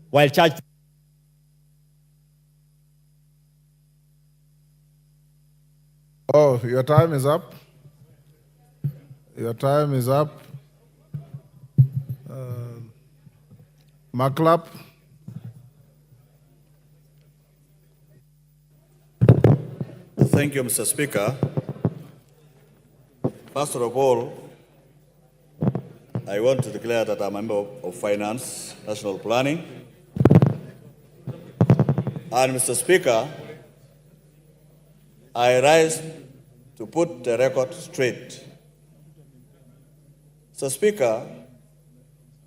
while charge. Oh, your time is up. Your time is up. Maklap. Thank you, Mr. Speaker. First of all, I want to declare that I'm a member of Finance, National Planning. And Mr. Speaker, I rise to put the record straight. Mr. Speaker,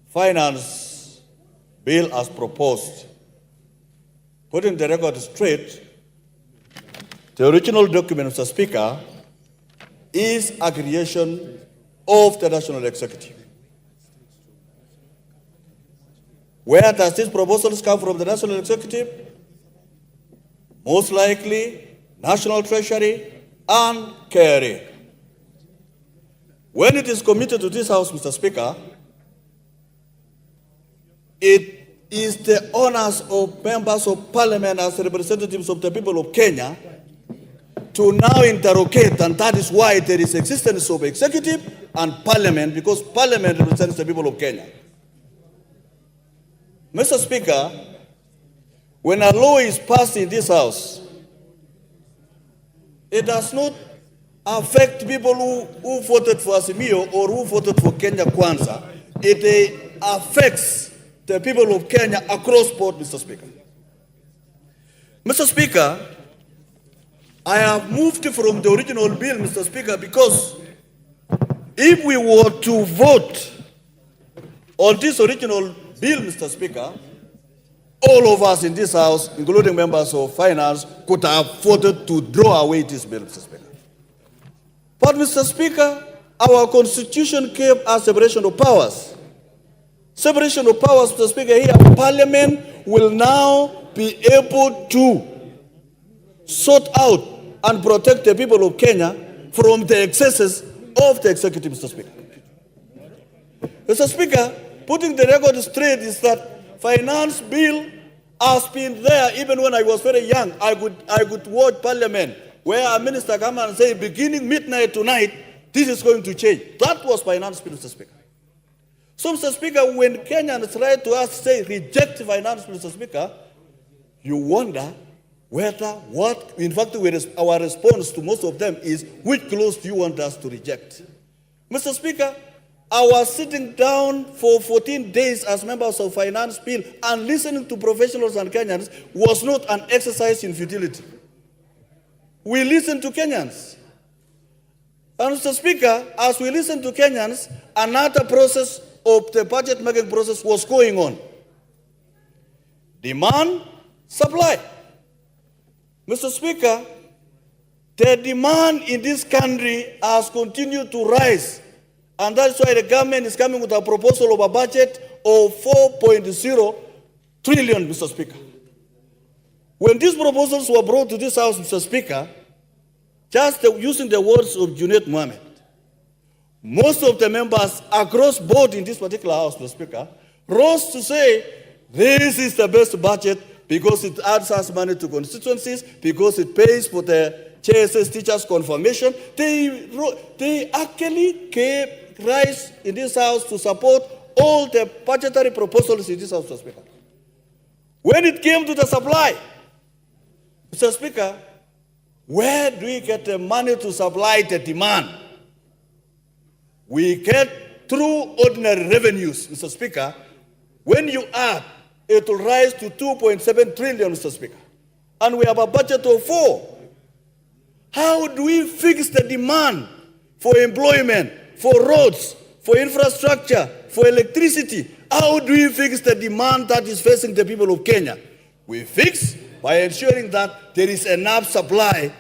Finance Bill as proposed, putting the record straight, the original document, Mr. Speaker, is a creation of the National Executive. Where does these proposals come from the National Executive? Most likely, National Treasury and KRA. When it is committed to this House, Mr. Speaker, it is the honors of members of Parliament as representatives of the people of Kenya to now interrogate, and that is why there is existence of executive and Parliament, because Parliament represents the people of Kenya. Mr. Speaker, when a law is passed in this House, it does not affect people who voted for Azimio or who voted for Kenya Kwanza. It affects the people of Kenya across board, Mr. Speaker. Mr. Speaker, I have moved from the original bill, Mr. Speaker, because if we were to vote on this original bill, Mr. Speaker, all of us in this House, including members of Finance, could have voted to draw away this bill, Mr. Speaker. But, Mr. Speaker, our Constitution gave us separation of powers. Separation of powers, Mr. Speaker, here Parliament will now be able to sort out and protect the people of Kenya from the excesses of the executive, Mr. Speaker. Mr. Speaker, putting the record straight is that finance bill has been there even when I was very young. I could watch Parliament where a minister come and say, beginning midnight tonight, this is going to change. That was finance bill, Mr. Speaker. So, Mr. Speaker, when Kenyans try to us say reject finance bill, Mr. Speaker, you wonder whether in fact, our response to most of them is, which clause do you want us to reject? Mr. Speaker, our sitting down for 14 days as members of Finance Bill and listening to professionals and Kenyans was not an exercise in futility. We listened to Kenyans. And Mr. Speaker, as we listened to Kenyans, another process of the budget making process was going on. Demand, supply. Mr. Speaker, the demand in this country has continued to rise, and that's why the government is coming with a proposal of a budget of 4.0 trillion, Mr. Speaker. When these proposals were brought to this House, Mr. Speaker, just using the words of Junaid Mohammed, most of the members across board in this particular House, Mr. Speaker, rose to say, this is the best budget because it adds us money to constituencies, because it pays for the JSS teachers' confirmation. They actually gave rise in this House to support all the budgetary proposals in this House, Mr. Speaker. When it came to the supply, Mr. Speaker, where do we get the money to supply the demand? We get through ordinary revenues, Mr. Speaker. When you add, it will rise to 2.7 trillion, Mr. Speaker. And we have a budget of 4. How do we fix the demand for employment, for roads, for infrastructure, for electricity? How do we fix the demand that is facing the people of Kenya? We fix by ensuring that there is enough supply,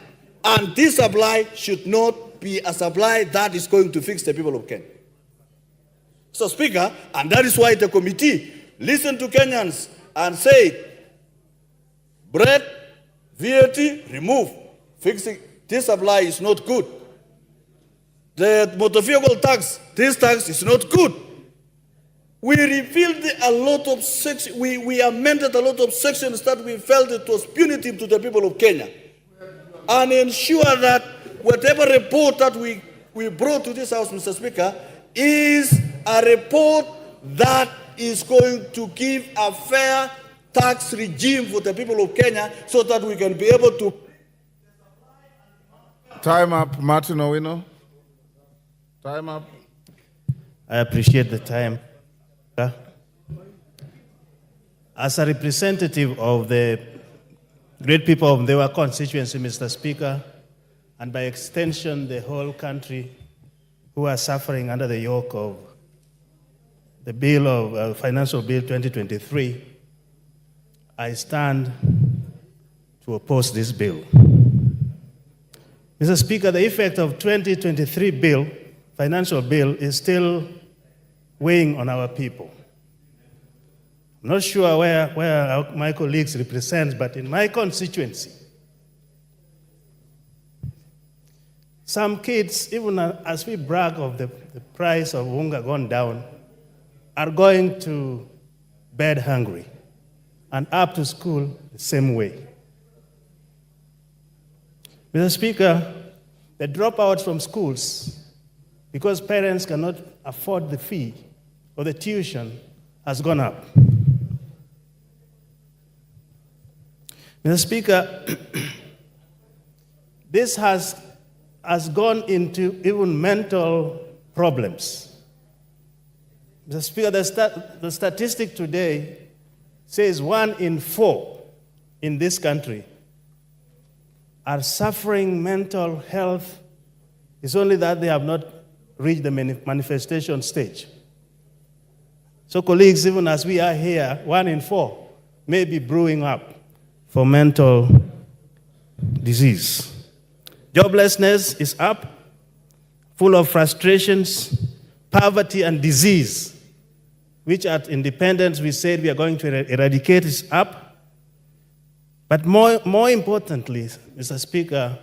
and this supply should not be a supply that is going to fix the people of Kenya. So, Speaker, and that is why the committee listened to Kenyans and said, bread, VAT, remove. Fixing this supply is not good. The motor vehicle tax, this tax is not good. We repealed a lot of sections, we amended a lot of sections that we felt it was punitive to the people of Kenya. And ensure that whatever report that we brought to this House, Mr. Speaker, is a report that is going to give a fair tax regime for the people of Kenya so that we can be able to... Time up, Martin Owino. Time up. I appreciate the time. As a representative of the great people of the constituency, Mr. Speaker, and by extension the whole country who are suffering under the yoke of the bill of Financial Bill 2023, I stand to oppose this bill. Mr. Speaker, the effect of 2023 bill, financial bill, is still weighing on our people. I'm not sure where my colleagues represent, but in my constituency, some kids, even as we brag of the price of unga gone down, are going to bed hungry and up to school the same way. Mr. Speaker, the dropouts from schools, because parents cannot afford the fee or the tuition, has gone up. Mr. Speaker, this has gone into even mental problems. Mr. Speaker, the statistic today says 1 in 4 in this country are suffering mental health. It's only that they have not reached the manifestation stage. So colleagues, even as we are here, 1 in 4 may be brewing up for mental disease. Joblessness is up, full of frustrations, poverty and disease, which at independence we said we are going to eradicate, is up. But more importantly, Mr. Speaker,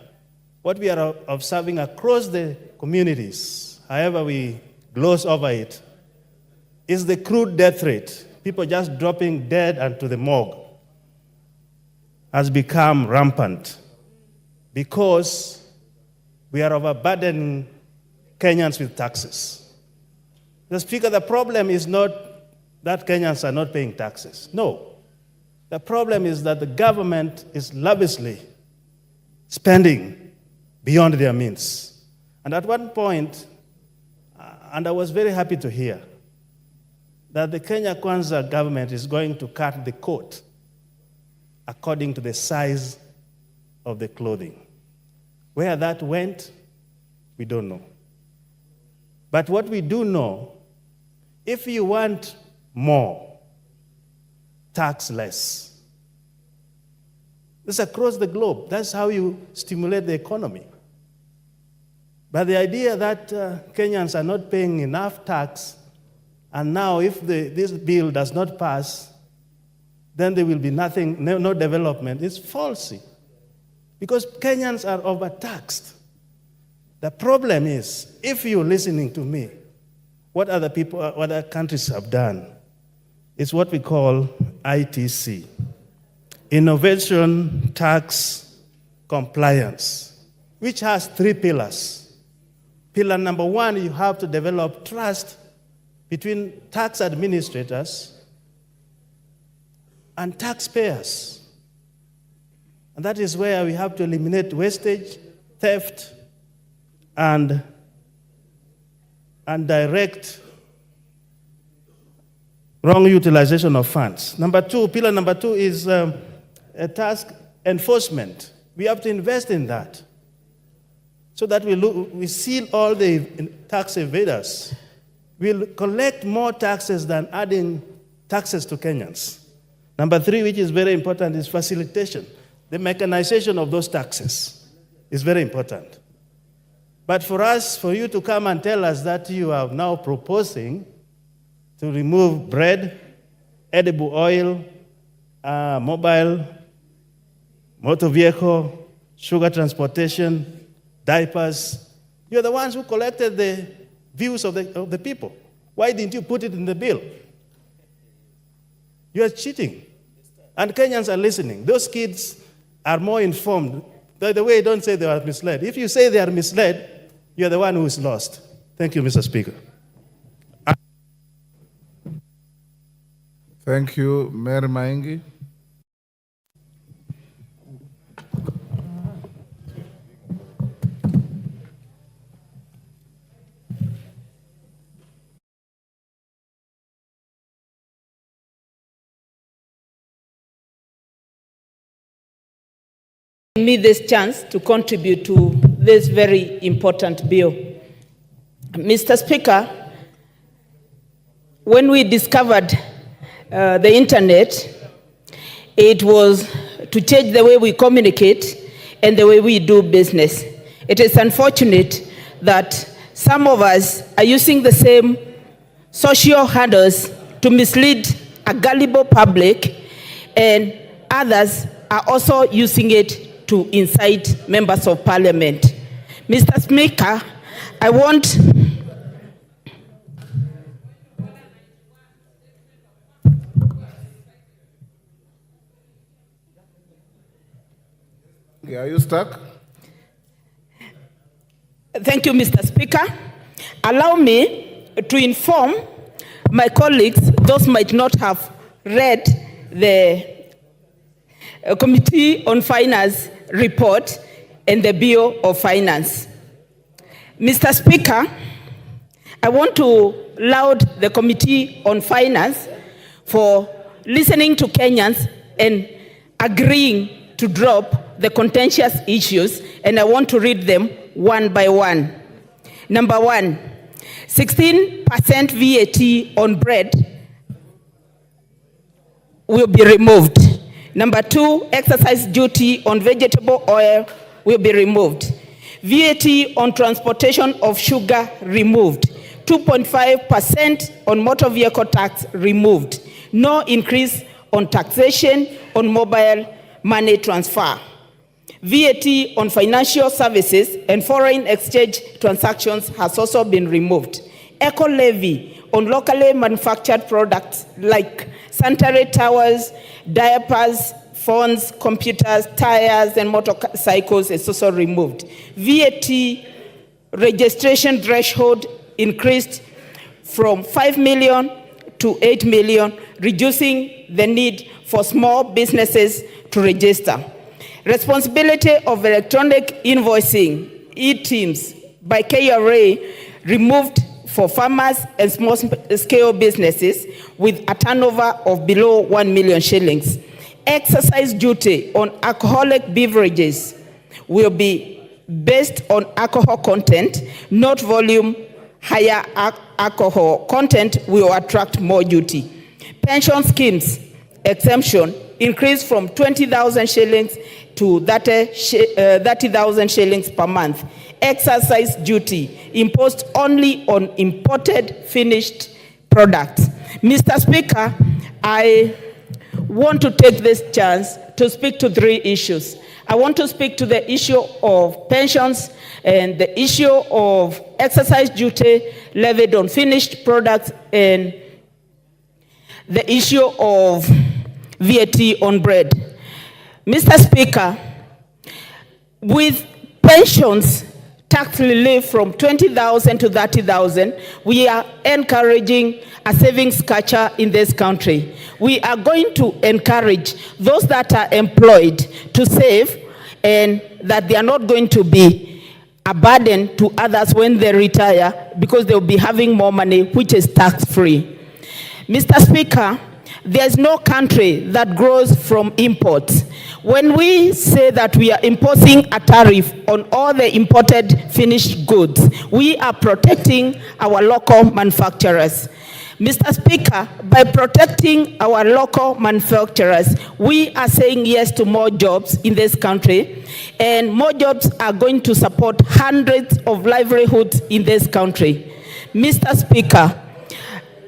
what we are observing across the communities, however we gloss over it, is the crude death rate. People just dropping dead onto the morgue has become rampant because we are overburdening Kenyans with taxes. Mr. Speaker, the problem is not that Kenyans are not paying taxes. No. The problem is that the government is lavishly spending beyond their means. And at one point, and I was very happy to hear, that the Kenya Kwanza government is going to cut the coat according to the size of the clothing. Where that went, we don't know. But what we do know, if you want more, tax less. This is across the globe. That's how you stimulate the economy. But the idea that Kenyans are not paying enough tax, and now if this bill does not pass, then there will be nothing, no development, is falsy. Because Kenyans are overtaxed. The problem is, if you're listening to me, what other countries have done is what we call ITC, Innovation Tax Compliance, which has 3 pillars. Pillar number 1, you have to develop trust between tax administrators and taxpayers. And that is where we have to eliminate wastage, theft, and direct wrong utilization of funds. Pillar number 2 is a task enforcement. We have to invest in that so that we seal all the tax evaders. We'll collect more taxes than adding taxes to Kenyans. Number 3, which is very important, is facilitation. The mechanization of those taxes is very important. But for you to come and tell us that you are now proposing to remove bread, edible oil, mobile, motor vehicle, sugar transportation, diapers, you're the ones who collected the views of the people. Why didn't you put it in the bill? You are cheating. And Kenyans are listening. Those kids are more informed. By the way, don't say they are misled. If you say they are misled, you're the one who is lost. Thank you, Mr. Speaker. Thank you, Mayor Maingi. Me this chance to contribute to this very important bill. Mr. Speaker, when we discovered the internet, it was to change the way we communicate and the way we do business. It is unfortunate that some of us are using the same social handles to mislead a gullible public, and others are also using it to incite members of parliament. Mr. Speaker, I want Are you stuck? Thank you, Mr. Speaker. Allow me to inform my colleagues, those might not have read the Committee on Finance report and the Bill of Finance. Mr. Speaker, I want to laud the Committee on Finance for listening to Kenyans and agreeing to drop the contentious issues, and I want to read them one by one. Number one, 16% VAT on bread will be removed. Number two, excise duty on vegetable oil will be removed. VAT on transportation of sugar removed. 2.5% on motor vehicle tax removed. No increase on taxation on mobile money transfer. VAT on financial services and foreign exchange transactions has also been removed. Eco levy on locally manufactured products like sanitary towels, diapers, phones, computers, tires, and motorcycles is also removed. VAT registration threshold increased from 5 million to 8 million, reducing the need for small businesses to register. Responsibility of electronic invoicing, e-teams, by KRA removed for farmers and small-scale businesses with a turnover of below 1 million shillings. Excise duty on alcoholic beverages will be based on alcohol content, not volume. Higher alcohol content will attract more duty. Pension schemes exemption increased from 20,000 shillings to 30,000 shillings per month. Excise duty imposed only on imported finished products. Mr. Speaker, I want to take this chance to speak to three issues. I want to speak to the issue of pensions and the issue of excise duty levied on finished products and the issue of VAT on bread. Mr. Speaker, with pensions tax relief from 20,000 to 30,000, we are encouraging a savings culture in this country. We are going to encourage those that are employed to save, and that they are not going to be a burden to others when they retire, because they'll be having more money, which is tax-free. Mr. Speaker, there's no country that grows from imports. When we say that we are imposing a tariff on all the imported finished goods, we are protecting our local manufacturers. Mr. Speaker, by protecting our local manufacturers, we are saying yes to more jobs in this country, and more jobs are going to support hundreds of livelihoods in this country. Mr. Speaker,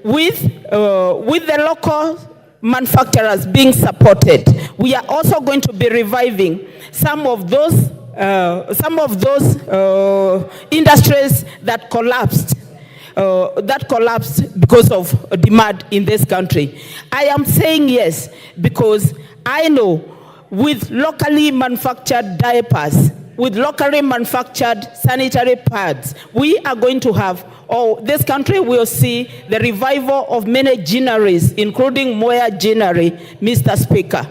with the local manufacturers being supported, we are also going to be reviving some of those industries that collapsed that collapsed because of demand in this country. I am saying yes because I know with locally manufactured diapers, with locally manufactured sanitary pads, we are going to have, this country will see the revival of many gineries, including Moya Ginery, Mr. Speaker.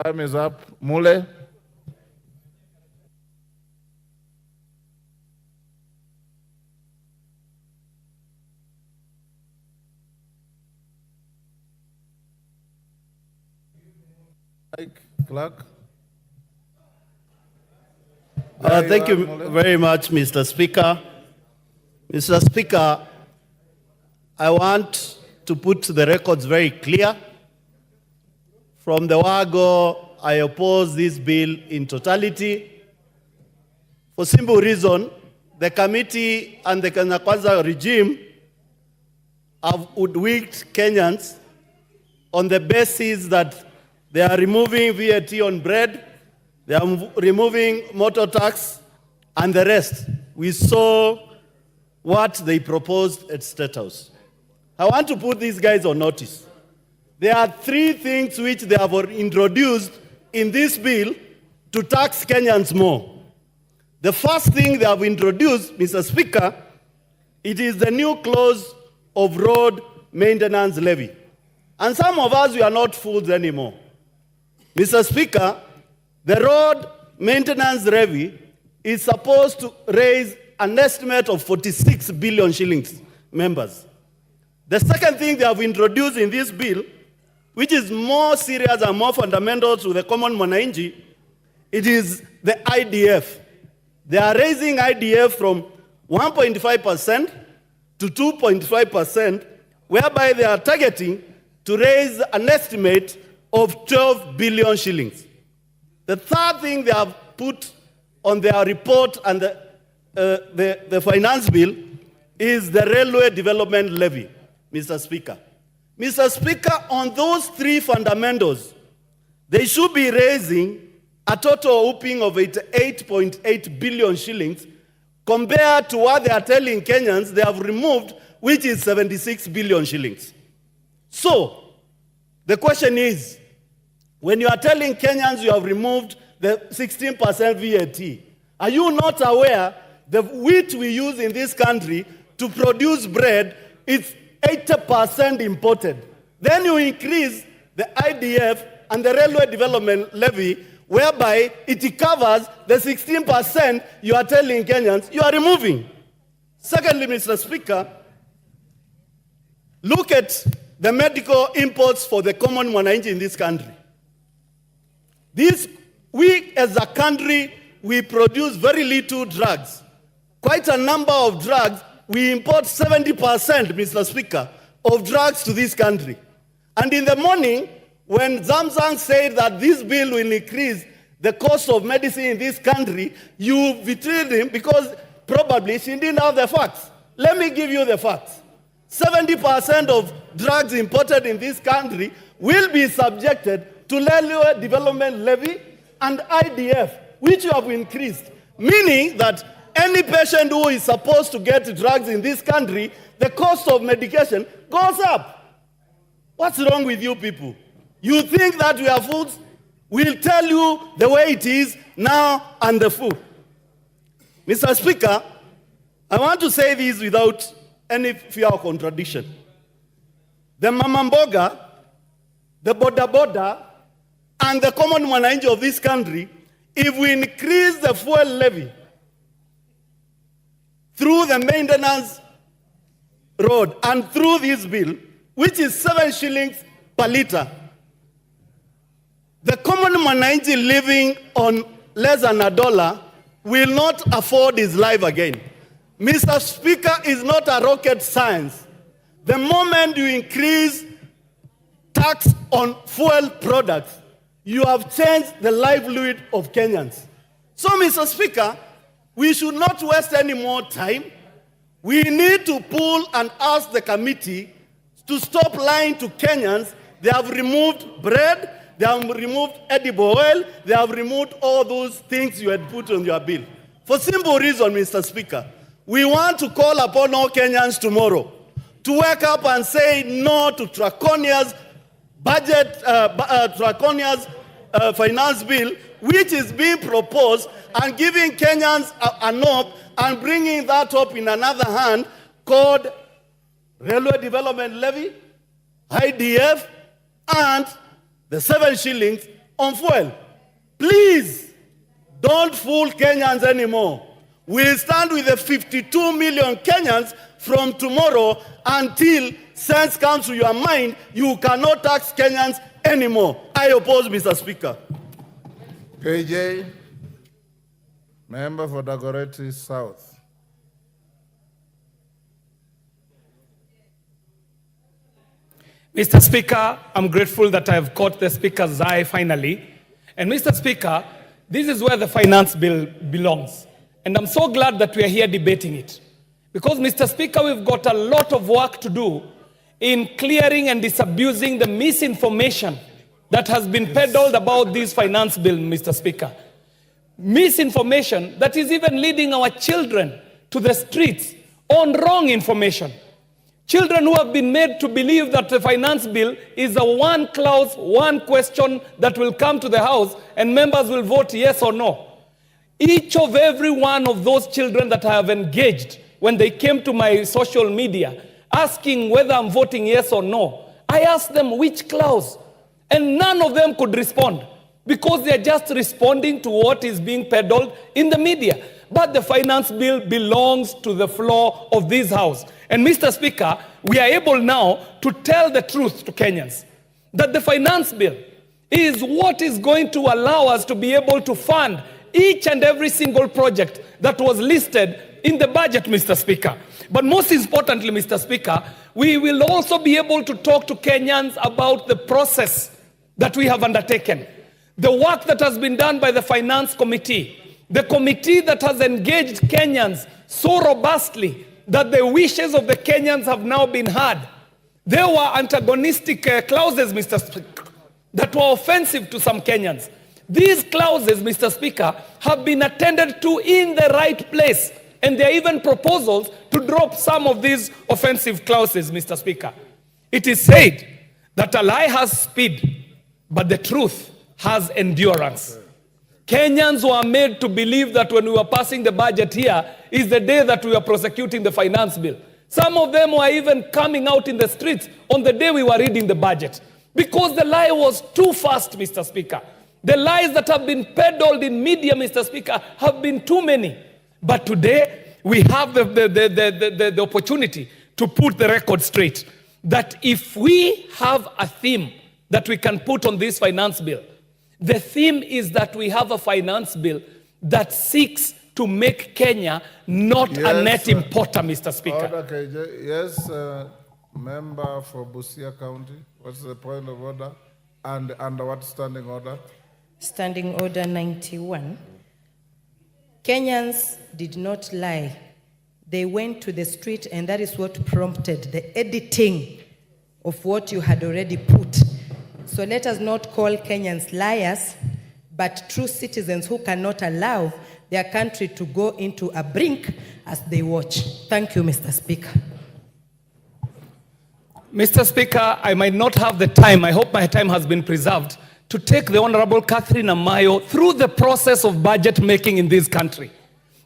Time is up. Mule. Clerk. Thank you very much, Mr. Speaker. Mr. Speaker, I want to put the records very clear. From the word-go, I oppose this bill in totality. For simple reason, the committee and the Kenya Kwanza regime have hoodwinked Kenyans on the basis that they are removing VAT on bread, they are removing motor tax, and the rest. We saw what they proposed at State House. I want to put these guys on notice. There are three things which they have introduced in this bill to tax Kenyans more. The first thing they have introduced, Mr. Speaker, it is the new clause of road maintenance levy. And some of us, we are not fools anymore. Mr. Speaker, the road maintenance levy is supposed to raise an estimate of 46 billion shillings, members. The second thing they have introduced in this bill, which is more serious and more fundamental to the common mwananchi, it is the IDF. They are raising IDF from 1.5% to 2.5%, whereby they are targeting to raise an estimate of 12 billion shillings. The third thing they have put on their report and the finance bill is the railway development levy, Mr. Speaker. Mr. Speaker, on those three fundamentals, they should be raising a total whooping of 88.8 billion shillings compared to what they are telling Kenyans they have removed, which is 76 billion shillings. So, the question is, when you are telling Kenyans you have removed the 16% VAT, are you not aware the wheat we use in this country to produce bread is 80% imported? Then you increase the IDF and the railway development levy, whereby it covers the 16% you are telling Kenyans you are removing. Secondly, Mr. Speaker, look at the medical imports for the common mwananchi in this country. We as a country, we produce very little drugs. Quite a number of drugs, we import 70%, Mr. Speaker, of drugs to this country. And in the morning, when Zamzang said that this bill will increase the cost of medicine in this country, you betrayed him because probably she didn't have the facts. Let me give you the facts. 70% of drugs imported in this country will be subjected to railway development levy and IDF, which you have increased, meaning that any patient who is supposed to get drugs in this country, the cost of medication goes up. What's wrong with you people? You think that we are fools? We'll tell you the way it is now and the food. Mr. Speaker, I want to say this without any fear of contradiction. The mamamboga, the boda, and the common mwananchi of this country, if we increase the fuel levy through the maintenance road and through this bill, which is 7 shillings per liter, the common mwananchi living on less than $1 will not afford his life again. Mr. Speaker, is not a rocket science. The moment you increase tax on fuel products, you have changed the livelihood of Kenyans. So, Mr. Speaker, we should not waste any more time. We need to pull and ask the committee to stop lying to Kenyans. They have removed bread, they have removed edible oil, they have removed all those things you had put on your bill. For simple reason, Mr. Speaker, We want to call upon all Kenyans tomorrow to wake up and say no to draconia's finance bill, which is being proposed, and giving Kenyans an hope and bringing that hope in another hand called Railway Development Levy, IDF, and the 7 shillings on fuel. Please, don't fool Kenyans anymore. We'll stand with the 52 million Kenyans from tomorrow until sense comes to your mind. You cannot tax Kenyans anymore. I oppose, Mr. Speaker. KJ, member for Dagoretti South. Mr. Speaker, I'm grateful that I have caught the Speaker's eye finally. And Mr. Speaker, this is where the finance bill belongs. And I'm so glad that we are here debating it. Because, Mr. Speaker, we've got a lot of work to do in clearing and disabusing the misinformation that has been peddled about this finance bill, Mr. Speaker. Misinformation that is even leading our children to the streets on wrong information. Children who have been made to believe that the finance bill is a one clause, one question that will come to the House and members will vote yes or no. Each of every one of those children that I have engaged when they came to my social media asking whether I'm voting yes or no, I asked them which clause, and none of them could respond because they're just responding to what is being peddled in the media. But the finance bill belongs to the floor of this House. And Mr. Speaker, we are able now to tell the truth to Kenyans that the finance bill is what is going to allow us to be able to fund each and every single project that was listed in the budget, Mr. Speaker. But most importantly, Mr. Speaker, we will also be able to talk to Kenyans about the process that we have undertaken, the work that has been done by the Finance Committee, the committee that has engaged Kenyans so robustly that the wishes of the Kenyans have now been heard. There were antagonistic clauses, Mr. Speaker, that were offensive to some Kenyans. These clauses, Mr. Speaker, have been attended to in the right place. And there are even proposals to drop some of these offensive clauses, Mr. Speaker. It is said that a lie has speed, but the truth has endurance. Kenyans were made to believe that when we were passing the budget here is the day that we were prosecuting the finance bill. Some of them were even coming out in the streets on the day we were reading the budget because the lie was too fast, Mr. Speaker. The lies that have been peddled in media, Mr. Speaker, have been too many. But today, we have the opportunity to put the record straight that if we have a theme that we can put on this finance bill, the theme is that we have a finance bill that seeks to make Kenya not a net importer, Mr. Speaker. Order, KJ. Yes, member for Busia County. What's the point of order? And under what standing order? Standing Order 91. Kenyans did not lie. They went to the street, and that is what prompted the editing of what you had already put. So let us not call Kenyans liars, but true citizens who cannot allow their country to go into a brink as they watch. Thank you, Mr. Speaker. Mr. Speaker, I might not have the time, I hope my time has been preserved, to take the Honorable Catherine Amayo through the process of budget making in this country.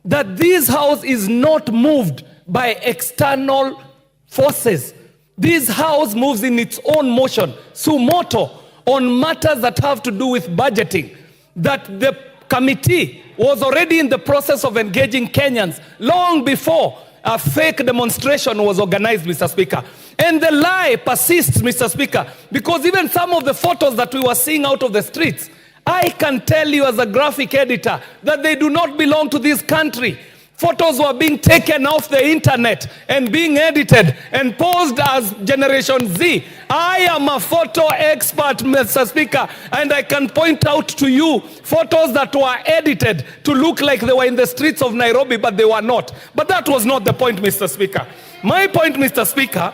That this House is not moved by external forces. This House moves in its own motion, suo motu, on matters that have to do with budgeting. That the committee was already in the process of engaging Kenyans long before a fake demonstration was organized, Mr. Speaker. And the lie persists, Mr. Speaker, because even some of the photos that we were seeing out of the streets, I can tell you as a graphic editor that they do not belong to this country. Photos were being taken off the internet and being edited and posed as Generation Z. I am a photo expert, Mr. Speaker, and I can point out to you photos that were edited to look like they were in the streets of Nairobi, but they were not. But that was not the point, Mr. Speaker. My point, Mr. Speaker,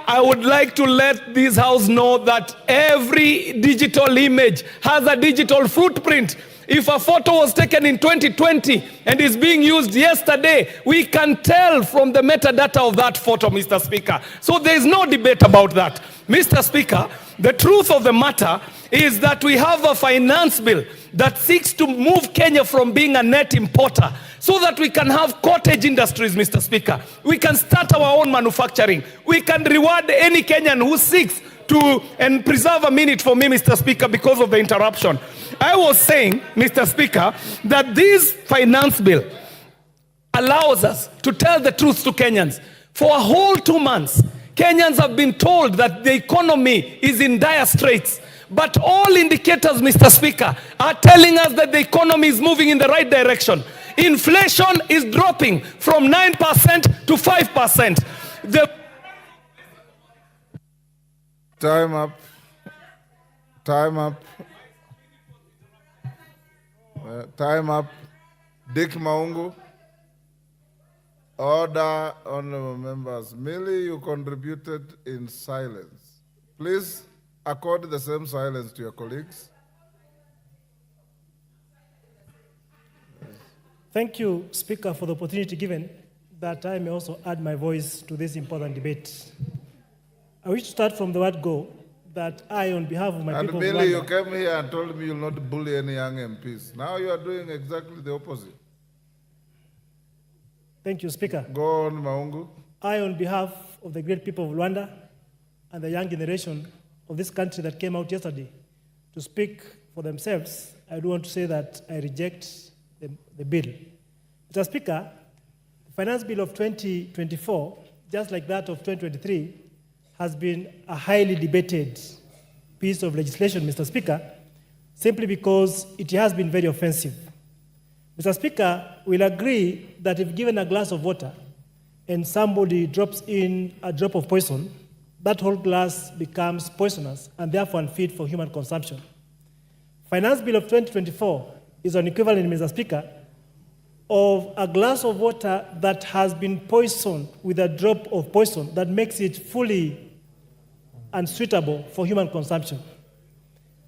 I would like to let this House know that every digital image has a digital footprint. If a photo was taken in 2020 and is being used yesterday, we can tell from the metadata of that photo, Mr. Speaker. So there is no debate about that. Mr. Speaker, the truth of the matter is that we have a finance bill that seeks to move Kenya from being a net importer so that we can have cottage industries, Mr. Speaker. We can start our own manufacturing. We can reward any Kenyan who seeks to, and preserve a minute for me, Mr. Speaker, because of the interruption. I was saying, Mr. Speaker, that this finance bill allows us to tell the truth to Kenyans. For a whole 2 months, Kenyans have been told that the economy is in dire straits. But all indicators, Mr. Speaker, are telling us that the economy is moving in the right direction. Inflation is dropping from 9% to 5%. Time up. Time up. Time up. Dick Maungu. Order, honorable members. Merely you contributed in silence. Please accord the same silence to your colleagues. Thank you, Speaker, for the opportunity given that I may also add my voice to this important debate. I wish to start from the word go, that I, on behalf of my And people of merely you Rwanda, came here and told me you'll not bully any young MPs. Now you are doing exactly the opposite. thank you, Speaker. Go on, Maungu. I, on behalf of the great people of Rwanda and the young generation of this country that came out yesterday to speak for themselves, I do want to say that I reject the bill. Mr. Speaker, the finance bill of 2024, just like that of 2023, has been a highly debated piece of legislation, Mr. Speaker, simply because it has been very offensive. Mr. Speaker, we'll agree that if given a glass of water and somebody drops in a drop of poison, that whole glass becomes poisonous and therefore unfit for human consumption. Finance Bill of 2024 is an equivalent, Mr. Speaker, of a glass of water that has been poisoned with a drop of poison that makes it fully unsuitable for human consumption.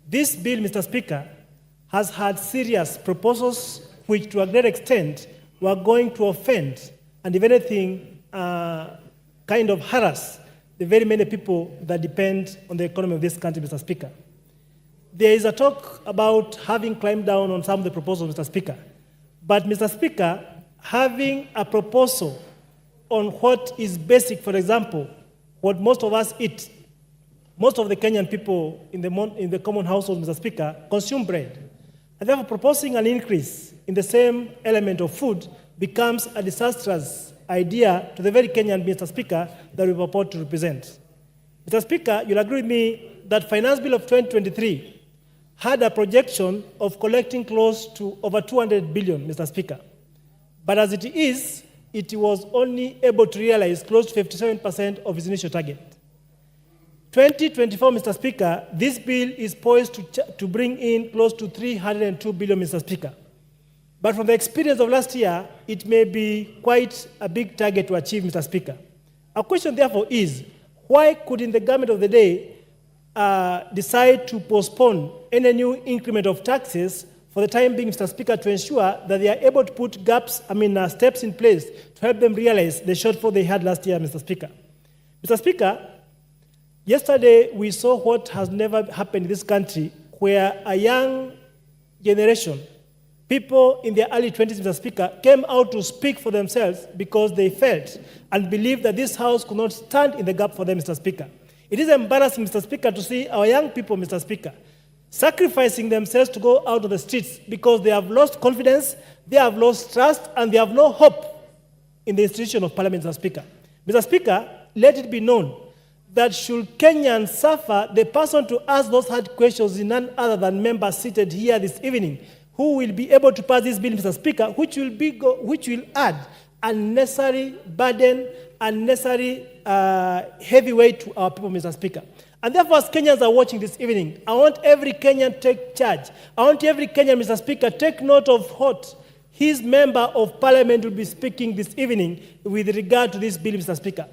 This bill, Mr. Speaker, has had serious proposals which to a great extent were going to offend and if anything, kind of harass the very many people that depend on the economy of this country, Mr. Speaker. There is a talk about having climbed down on some of the proposals, Mr. Speaker. But, Mr. Speaker, having a proposal on what is basic, for example, what most of us eat, most of the Kenyan people in the common household, Mr. Speaker, consume bread. And therefore, proposing an increase in the same element of food becomes a disastrous idea to the very Kenyan, Mr. Speaker, that we purport to represent. Mr. Speaker, you'll agree with me that Finance Bill of 2023 had a projection of collecting close to over 200 billion, Mr. Speaker. But as it is, it was only able to realize close to 57% of its initial target. 2024, Mr. Speaker, this bill is poised to bring in close to 302 billion, Mr. Speaker. But from the experience of last year, it may be quite a big target to achieve, Mr. Speaker. Our question, therefore, is, why couldn't the government of the day decide to postpone any new increment of taxes for the time being, Mr. Speaker, to ensure that they are able to put steps in place to help them realize the shortfall they had last year, Mr. Speaker. Mr. Speaker, yesterday we saw what has never happened in this country, where a young generation, people in their early 20s, Mr. Speaker, came out to speak for themselves because they felt and believed that this House could not stand in the gap for them, Mr. Speaker. It is embarrassing, Mr. Speaker, to see our young people, Mr. Speaker, sacrificing themselves to go out on the streets because they have lost confidence, they have lost trust, and they have no hope in the institution of Parliament, Mr. Speaker. Mr. Speaker, let it be known that should Kenyans suffer, the person to ask those hard questions is none other than members seated here this evening, who will be able to pass this bill, Mr. Speaker, which will add unnecessary burden, unnecessary heavy weight to our people, Mr. Speaker. And therefore, as Kenyans are watching this evening, I want every Kenyan to take charge. I want every Kenyan, Mr. Speaker, take note of what his member of Parliament will be speaking this evening with regard to this bill, Mr. Speaker.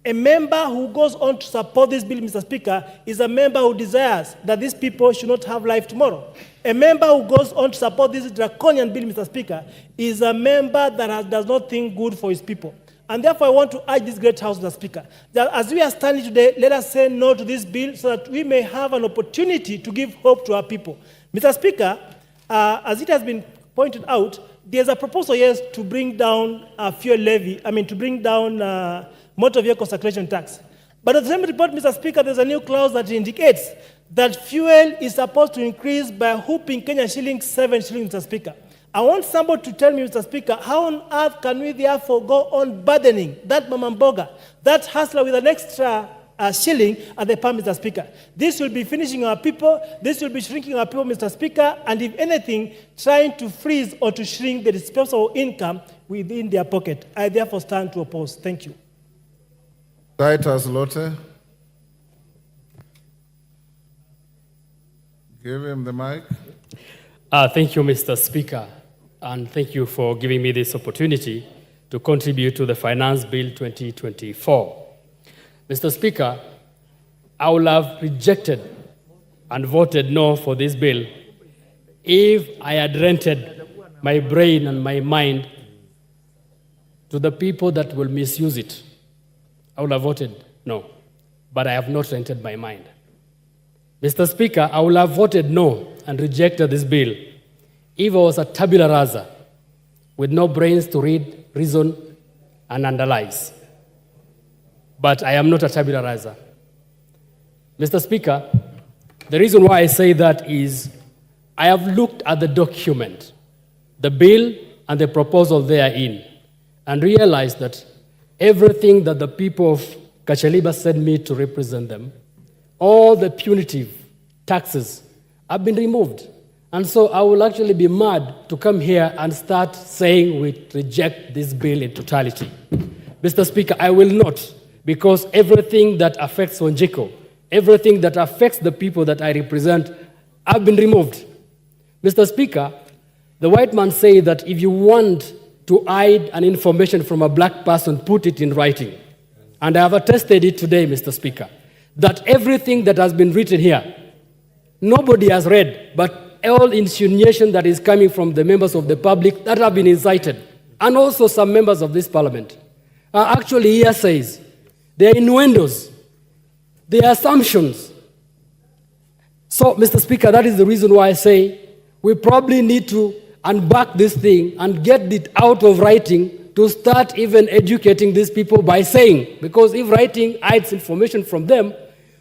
A member who goes on to support this bill, Mr. Speaker, is a member who desires that these people should not have life tomorrow. A member who goes on to support this draconian bill, Mr. Speaker, is a member that does not think good for his people. And therefore, I want to urge this great House, Mr. Speaker, that as we are standing today, let us say no to this bill so that we may have an opportunity to give hope to our people. Mr. Speaker, as it has been pointed out, there's a proposal, yes, to bring down fuel levy, to bring down motor vehicle circulation tax. But at the same report, Mr. Speaker, there's a new clause that indicates that fuel is supposed to increase by a whooping Kenya shillings, 7 shillings, Mr. Speaker. I want somebody to tell me, Mr. Speaker, how on earth can we therefore go on burdening that mamamboga, that hustler with an extra shilling at the pump, Mr. Speaker? This will be finishing our people, this will be shrinking our people, Mr. Speaker, and if anything, trying to freeze or to shrink the disposable income within their pocket. I therefore stand to oppose. Thank you. Titus Lotte. Give him the mic. Thank you, Mr. Speaker, and thank you for giving me this opportunity to contribute to the Finance Bill 2024. Mr. Speaker, I would have rejected and voted no for this bill if I had rented my brain and my mind to the people that will misuse it. I would have voted no, but I have not rented my mind. Mr. Speaker, I would have voted no and rejected this bill if I was a tabula rasa with no brains to read, reason, and analyze. But I am not a tabula rasa. Mr. Speaker, the reason why I say that is I have looked at the document, the bill, and the proposal therein, and realized that everything that the people of Kachaliba sent me to represent them, all the punitive taxes have been removed. And so I will actually be mad to come here and start saying we reject this bill in totality. Mr. Speaker, I will not, because everything that affects Wanjiko, everything that affects the people that I represent have been removed. Mr. Speaker, the white man say that if you want to hide an information from a black person, put it in writing. And I have attested it today, Mr. Speaker, that everything that has been written here, nobody has read, but all insinuation that is coming from the members of the public that have been incited, and also some members of this parliament, are actually hearsays. They are innuendos. They are assumptions. So, Mr. Speaker, that is the reason why I say we probably need to unback this thing and get it out of writing to start even educating these people by saying, because if writing hides information from them,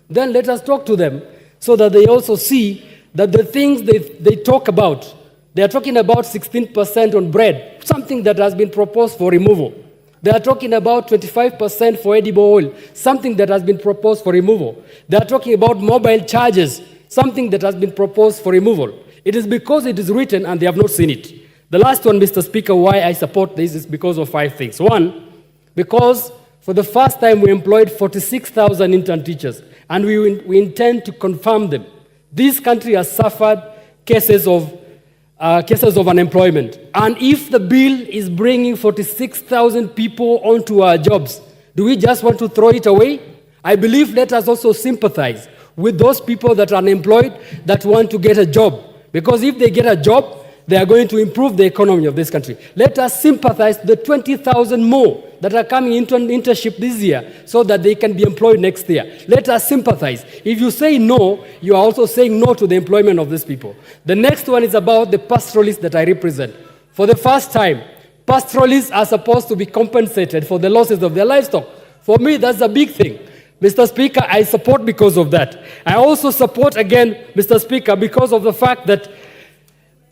then let us talk to them so that they also see that the things they talk about, they are talking about 16% on bread, something that has been proposed for removal. They are talking about 25% for edible oil, something that has been proposed for removal. They are talking about mobile charges, something that has been proposed for removal. It is because it is written and they have not seen it. The last one, Mr. Speaker, why I support this is because of 5 things. One, because for the first time we employed 46,000 intern teachers, and we intend to confirm them. This country has suffered cases of unemployment. And if the bill is bringing 46,000 people onto our jobs, do we just want to throw it away? I believe let us also sympathize with those people that are unemployed that want to get a job. Because if they get a job, they are going to improve the economy of this country. Let us sympathize the 20,000 more that are coming into an internship this year so that they can be employed next year. Let us sympathize. If you say no, you are also saying no to the employment of these people. The next one is about the pastoralists that I represent. For the first time, pastoralists are supposed to be compensated for the losses of their livestock. For me, that's a big thing. Mr. Speaker, I support because of that. I also support again, Mr. Speaker, because of the fact that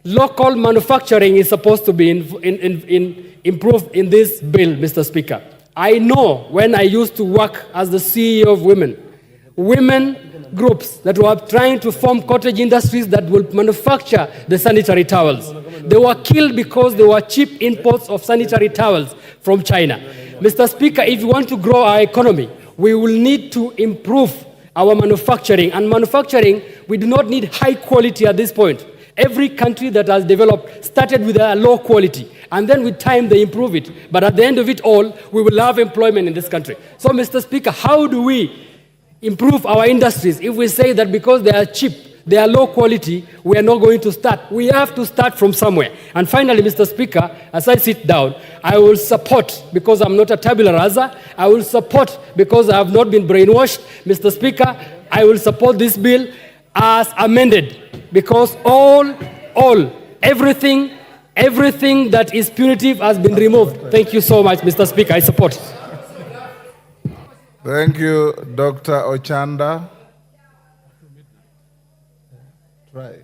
local manufacturing is supposed to be improved in this bill, Mr. Speaker. I know when I used to work as the CEO of women groups that were trying to form cottage industries that will manufacture the sanitary towels. They were killed because they were cheap imports of sanitary towels from China. Mr. Speaker, if you want to grow our economy, we will need to improve our manufacturing. And manufacturing, we do not need high quality at this point. Every country that has developed started with a low quality, and then with time they improve it. But at the end of it all, we will have employment in this country. So, Mr. Speaker, how do we improve our industries if we say that because they are cheap, they are low quality, we are not going to start? We have to start from somewhere. And finally, Mr. Speaker, as I sit down, I will support, because I'm not a tabula rasa, I will support because I have not been brainwashed. Mr. Speaker, I will support this bill as amended, because everything that is punitive has been removed. Thank you so much, Mr. Speaker. I support. Thank you, Dr. Ochanda. Try.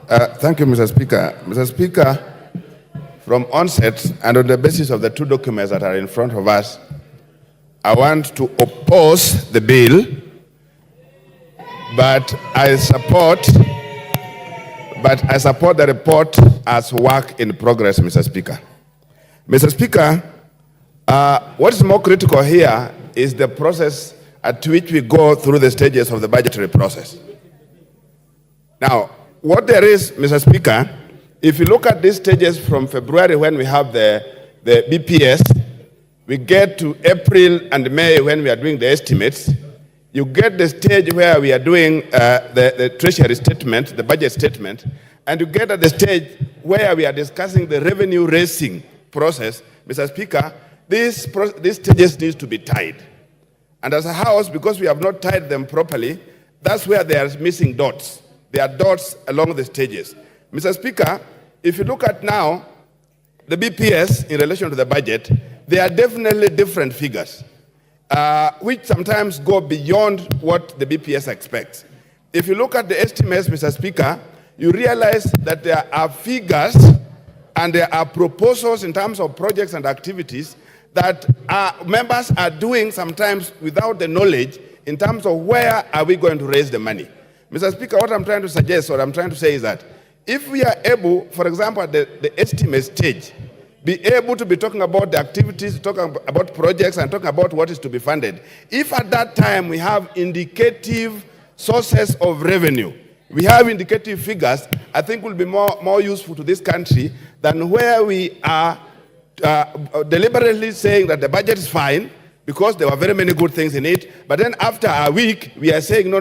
Thank you, Mr. Speaker. Mr. Speaker, from onset and on the basis of the two documents that are in front of us, I want to oppose the bill, but I support the report as work in progress, Mr. Speaker. Mr. Speaker, what is more critical here is the process at which we go through the stages of the budgetary process. Now, what there is, Mr. Speaker, if you look at these stages from February when we have the BPS, we get to April and May when we are doing the estimates, you get the stage where we are doing the treasury statement, the budget statement, and you get at the stage where we are discussing the revenue raising process. Mr. Speaker, these stages need to be tied. And as a house, because we have not tied them properly, that's where they are missing dots. There are dots along the stages. Mr. Speaker, if you look at now the BPS in relation to the budget, there are definitely different figures, which sometimes go beyond what the BPS expects. If you look at the estimates, Mr. Speaker, you realize that there are figures and there are proposals in terms of projects and activities that members are doing sometimes without the knowledge in terms of where are we going to raise the money. Mr. Speaker, what I'm trying to suggest, or I'm trying to say is that if we are able, for example, at the estimate stage, be able to be talking about the activities, talking about projects, and talking about what is to be funded, if at that time we have indicative sources of revenue, we have indicative figures, I think will be more useful to this country than where we are deliberately saying that the budget is fine, because there were very many good things in it, but then after a week, we are saying, no,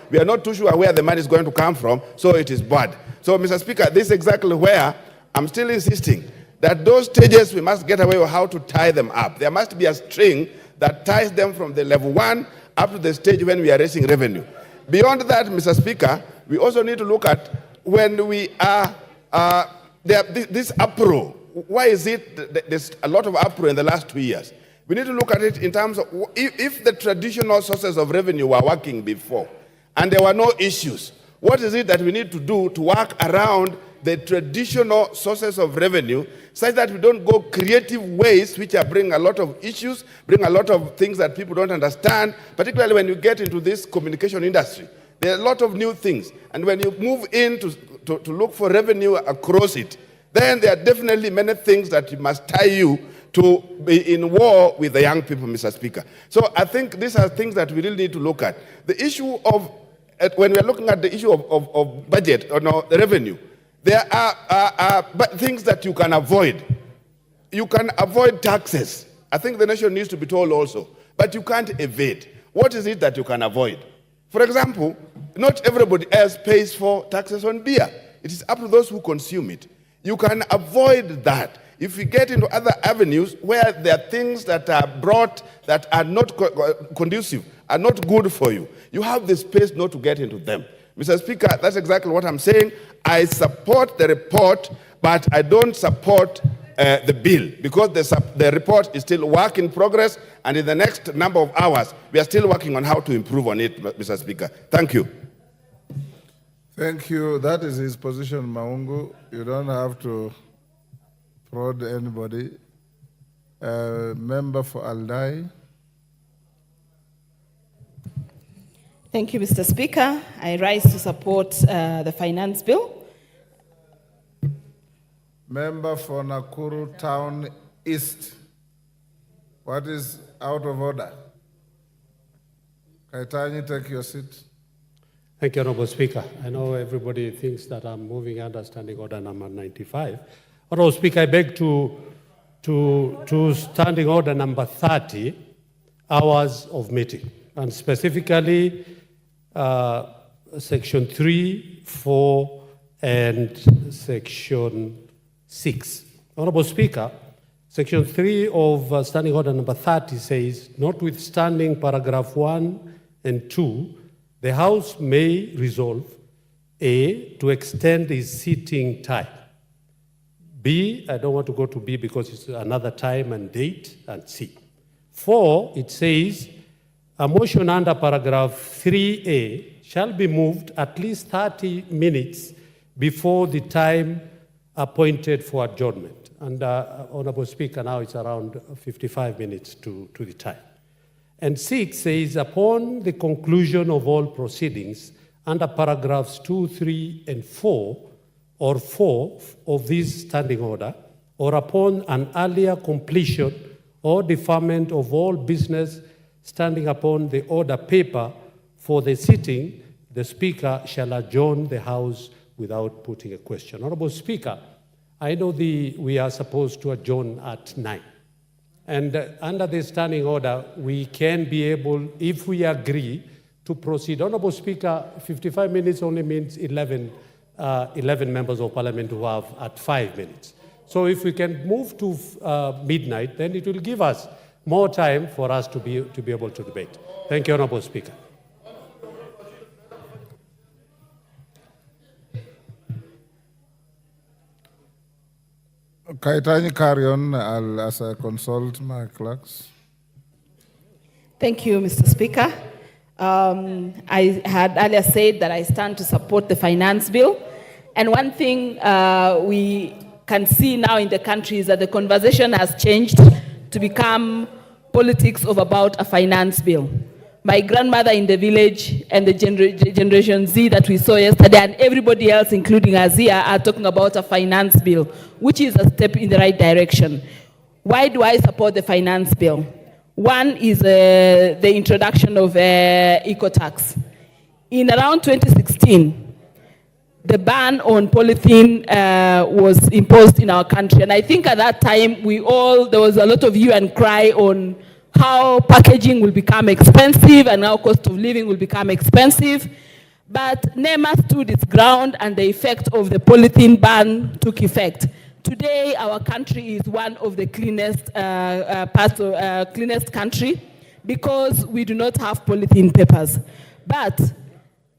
we are not too sure where the money is going to come from, so it is bad. So, Mr. Speaker, this is exactly where I'm still insisting that those stages, we must get away with how to tie them up. There must be a string that ties them from the level 1 up to the stage when we are raising revenue. Beyond that, Mr. Speaker, we also need to look at when we are, this uproar. Why is it there's a lot of uproar in the last 2 years? We need to look at it in terms of if the traditional sources of revenue were working before and there were no issues, what is it that we need to do to work around the traditional sources of revenue such that we don't go creative ways which are bring a lot of issues, bring a lot of things that people don't understand, particularly when you get into this communication industry. There are a lot of new things. And when you move in to look for revenue across it, then there are definitely many things that must tie you to be in war with the young people, Mr. Speaker. So I think these are things that we really need to look at. The issue of, when we're looking at the issue of budget or no, the revenue, there are things that you can avoid. You can avoid taxes. I think the nation needs to be told also. But you can't evade. What is it that you can avoid? For example, not everybody else pays for taxes on beer. It is up to those who consume it. You can avoid that if we get into other avenues where there are things that are brought that are not conducive, are not good for you. You have the space not to get into them. Mr. Speaker, that's exactly what I'm saying. I support the report, but I don't support the bill because the report is still work in progress, and in the next number of hours, we are still working on how to improve on it, Mr. Speaker. Thank you. Thank you. That is his position, Maungu. You don't have to prod anybody. Member for Aldai. Thank you, Mr. Speaker. I rise to support the finance bill. Member for Nakuru Town East. What is out of order? Kaitanyi, take your seat. Thank you, Honorable Speaker. I know everybody thinks that I'm moving under Standing Order number 95. Honorable Speaker, I beg to Standing Order number 30, hours of meeting, and specifically Section 3, 4, and Section 6. Honorable Speaker, Section 3 of Standing Order number 30 says, notwithstanding paragraph 1 and 2, the House may resolve A, to extend its sitting time. B, I don't want to go to B because it's another time and date, and C. 4, it says, a motion under paragraph 3A shall be moved at least 30 minutes before the time appointed for adjournment. And Honorable Speaker, now it's around 55 minutes to the time. And 6 says, upon the conclusion of all proceedings under paragraphs 2, 3, and 4, or 4 of this standing order, or upon an earlier completion or deferment of all business standing upon the order paper for the sitting, the Speaker shall adjourn the House without putting a question. Honorable Speaker, I know we are supposed to adjourn at 9. And under the standing order, we can be able, if we agree, to proceed. Honorable Speaker, 55 minutes only means 11 members of Parliament who have at 5 minutes. So if we can move to midnight, then it will give us more time for us to be able to debate. Thank you, Honorable Speaker. Kaitani, carry on as I consult my clerks. Thank you, Mr. Speaker. I had earlier said that I stand to support the finance bill. And one thing we can see now in the country is that the conversation has changed to become politics of about a finance bill. My grandmother in the village and the Generation Z that we saw yesterday and everybody else, including us here, are talking about a finance bill, which is a step in the right direction. Why do I support the finance bill? One is the introduction of eco-tax. In around 2016, the ban on polythene was imposed in our country. And I think at that time, there was a lot of hue and cry on how packaging will become expensive and how cost of living will become expensive. But NEMA stood its ground and the effect of the polythene ban took effect. Today, our country is one of the cleanest cleanest country because we do not have polythene papers. But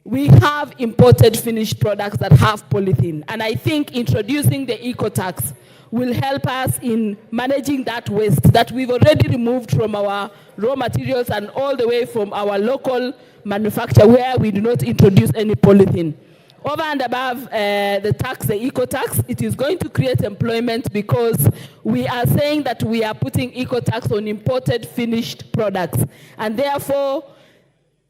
we have imported finished products that have polythene. And I think introducing the eco-tax will help us in managing that waste that we've already removed from our raw materials and all the way from our local manufacture where we do not introduce any polythene. Over and above the tax, the eco-tax, it is going to create employment because we are saying that we are putting eco-tax on imported finished products. And therefore,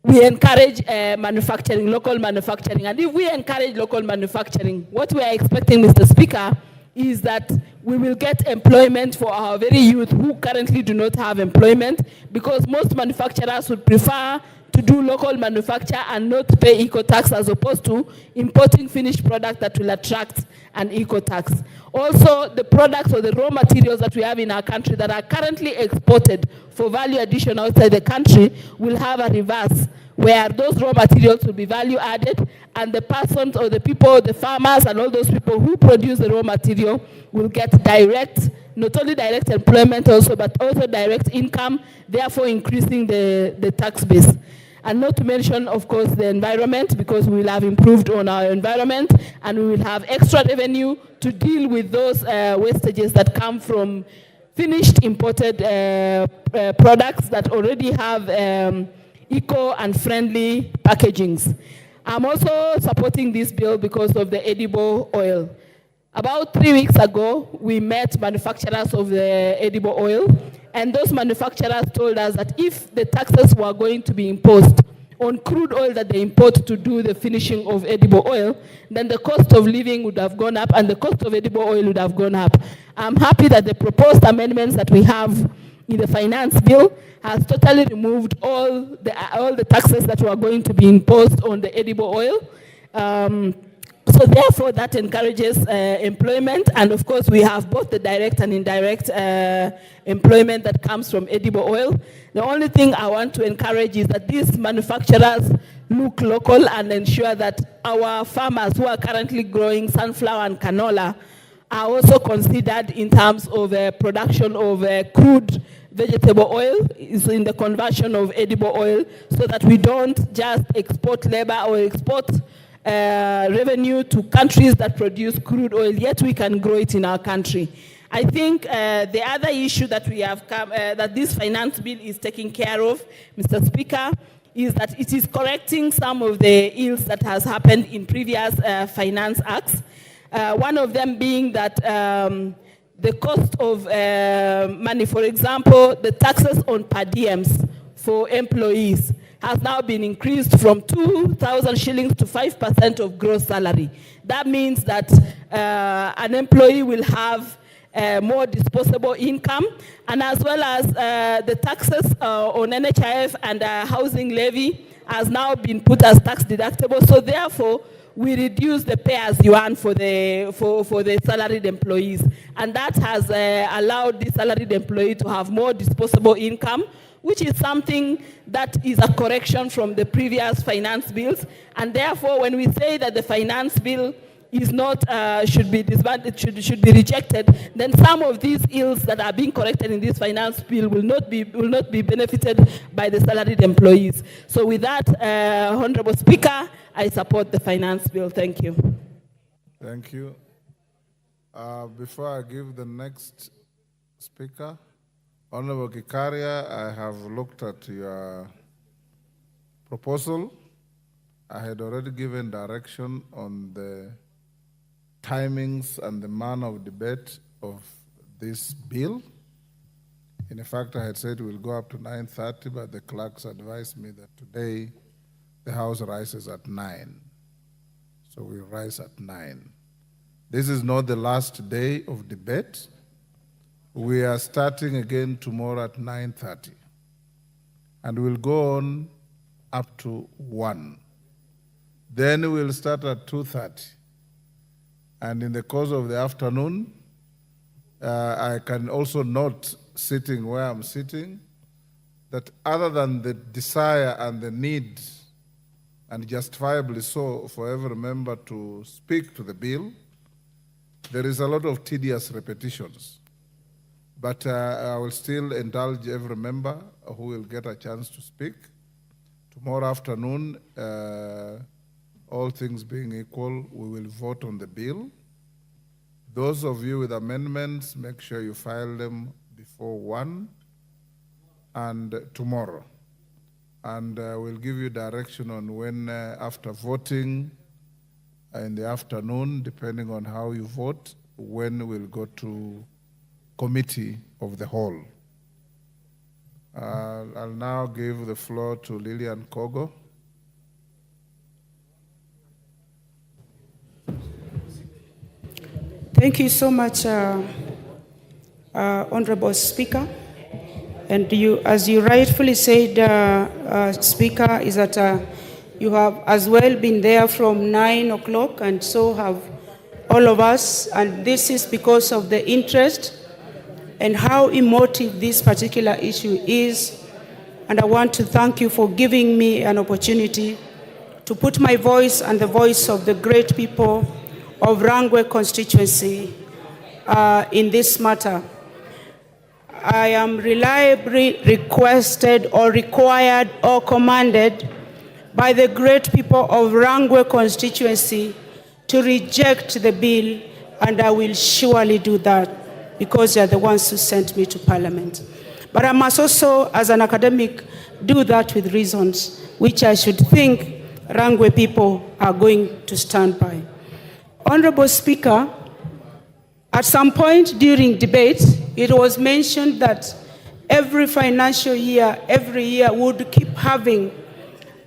we encourage manufacturing, local manufacturing. And if we encourage local manufacturing, what we are expecting, Mr. Speaker, is that we will get employment for our very youth who currently do not have employment because most manufacturers would prefer to do local manufacture and not pay eco-tax as opposed to importing finished product that will attract an eco-tax. Also, the products or the raw materials that we have in our country that are currently exported for value addition outside the country will have a reverse where those raw materials will be value added and the persons or the people, the farmers and all those people who produce the raw material will get direct, not only direct employment also, but also direct income, therefore increasing the tax base. And not to mention, of course, the environment, because we will have improved on our environment and we will have extra revenue to deal with those wastages that come from finished imported products that already have eco and friendly packagings. I'm also supporting this bill because of the edible oil. About 3 weeks ago, we met manufacturers of the edible oil, and those manufacturers told us that if the taxes were going to be imposed on crude oil that they import to do the finishing of edible oil, then the cost of living would have gone up and the cost of edible oil would have gone up. I'm happy that the proposed amendments that we have in the finance bill has totally removed all the taxes that were going to be imposed on the edible oil. So therefore, that encourages employment, and of course, we have both the direct and indirect employment that comes from edible oil. The only thing I want to encourage is that these manufacturers look local and ensure that our farmers who are currently growing sunflower and canola are also considered in terms of production of crude vegetable oil, is in the conversion of edible oil, so that we don't just export labor or export revenue to countries that produce crude oil, yet we can grow it in our country. I think the other issue that we have that this finance bill is taking care of, Mr. Speaker, is that it is correcting some of the ills that has happened in previous finance acts. One of them being that the cost of money, for example, the taxes on per diems for employees has now been increased from 2,000 shillings to 5% of gross salary. That means that an employee will have more disposable income, and as well as the taxes on NHIF and housing levy has now been put as tax deductible. So therefore, we reduce the pay as you earn for the salaried employees, and that has allowed the salaried employee to have more disposable income, which is something that is a correction from the previous finance bills. And therefore, when we say that the finance bill is not should be disbanded, should be rejected, then some of these ills that are being corrected in this finance bill will not be benefited by the salaried employees. So with that, Honorable Speaker, I support the finance bill. Thank you. Thank you. Before I give the next speaker, Honorable Kikaria, I have looked at your proposal. I had already given direction on the timings and the manner of debate of this bill. In fact, I had said we'll go up to 9:30, but the clerks advised me that today the House rises at 9. So we'll rise at 9. This is not the last day of debate. We are starting again tomorrow at 9:30. And we'll go on up to 1. Then we'll start at 2:30. And in the course of the afternoon, I can also note, sitting where I'm sitting, that other than the desire and the need, and justifiably so, for every member to speak to the bill, there is a lot of tedious repetitions. But I will still indulge every member who will get a chance to speak. Tomorrow afternoon, all things being equal, we will vote on the bill. Those of you with amendments, make sure you file them before 1 and tomorrow. And we'll give you direction on when, after voting in the afternoon, depending on how you vote, when we'll go to committee of the whole. I'll now give the floor to Lillian Kogo. Thank you so much, Honorable Speaker. And you, as you rightfully said, Speaker, is that you have as well been there from 9 o'clock, and so have all of us. And this is because of the interest and how emotive this particular issue is. And I want to thank you for giving me an opportunity to put my voice and the voice of the great people of Rangwe constituency in this matter. I am reliably requested or required or commanded by the great people of Rangwe constituency to reject the bill, and I will surely do that because they are the ones who sent me to Parliament. But I must also, as an academic, do that with reasons which I should think Rangwe people are going to stand by. Honorable Speaker, at some point during debate, it was mentioned that every financial year, every year, would keep having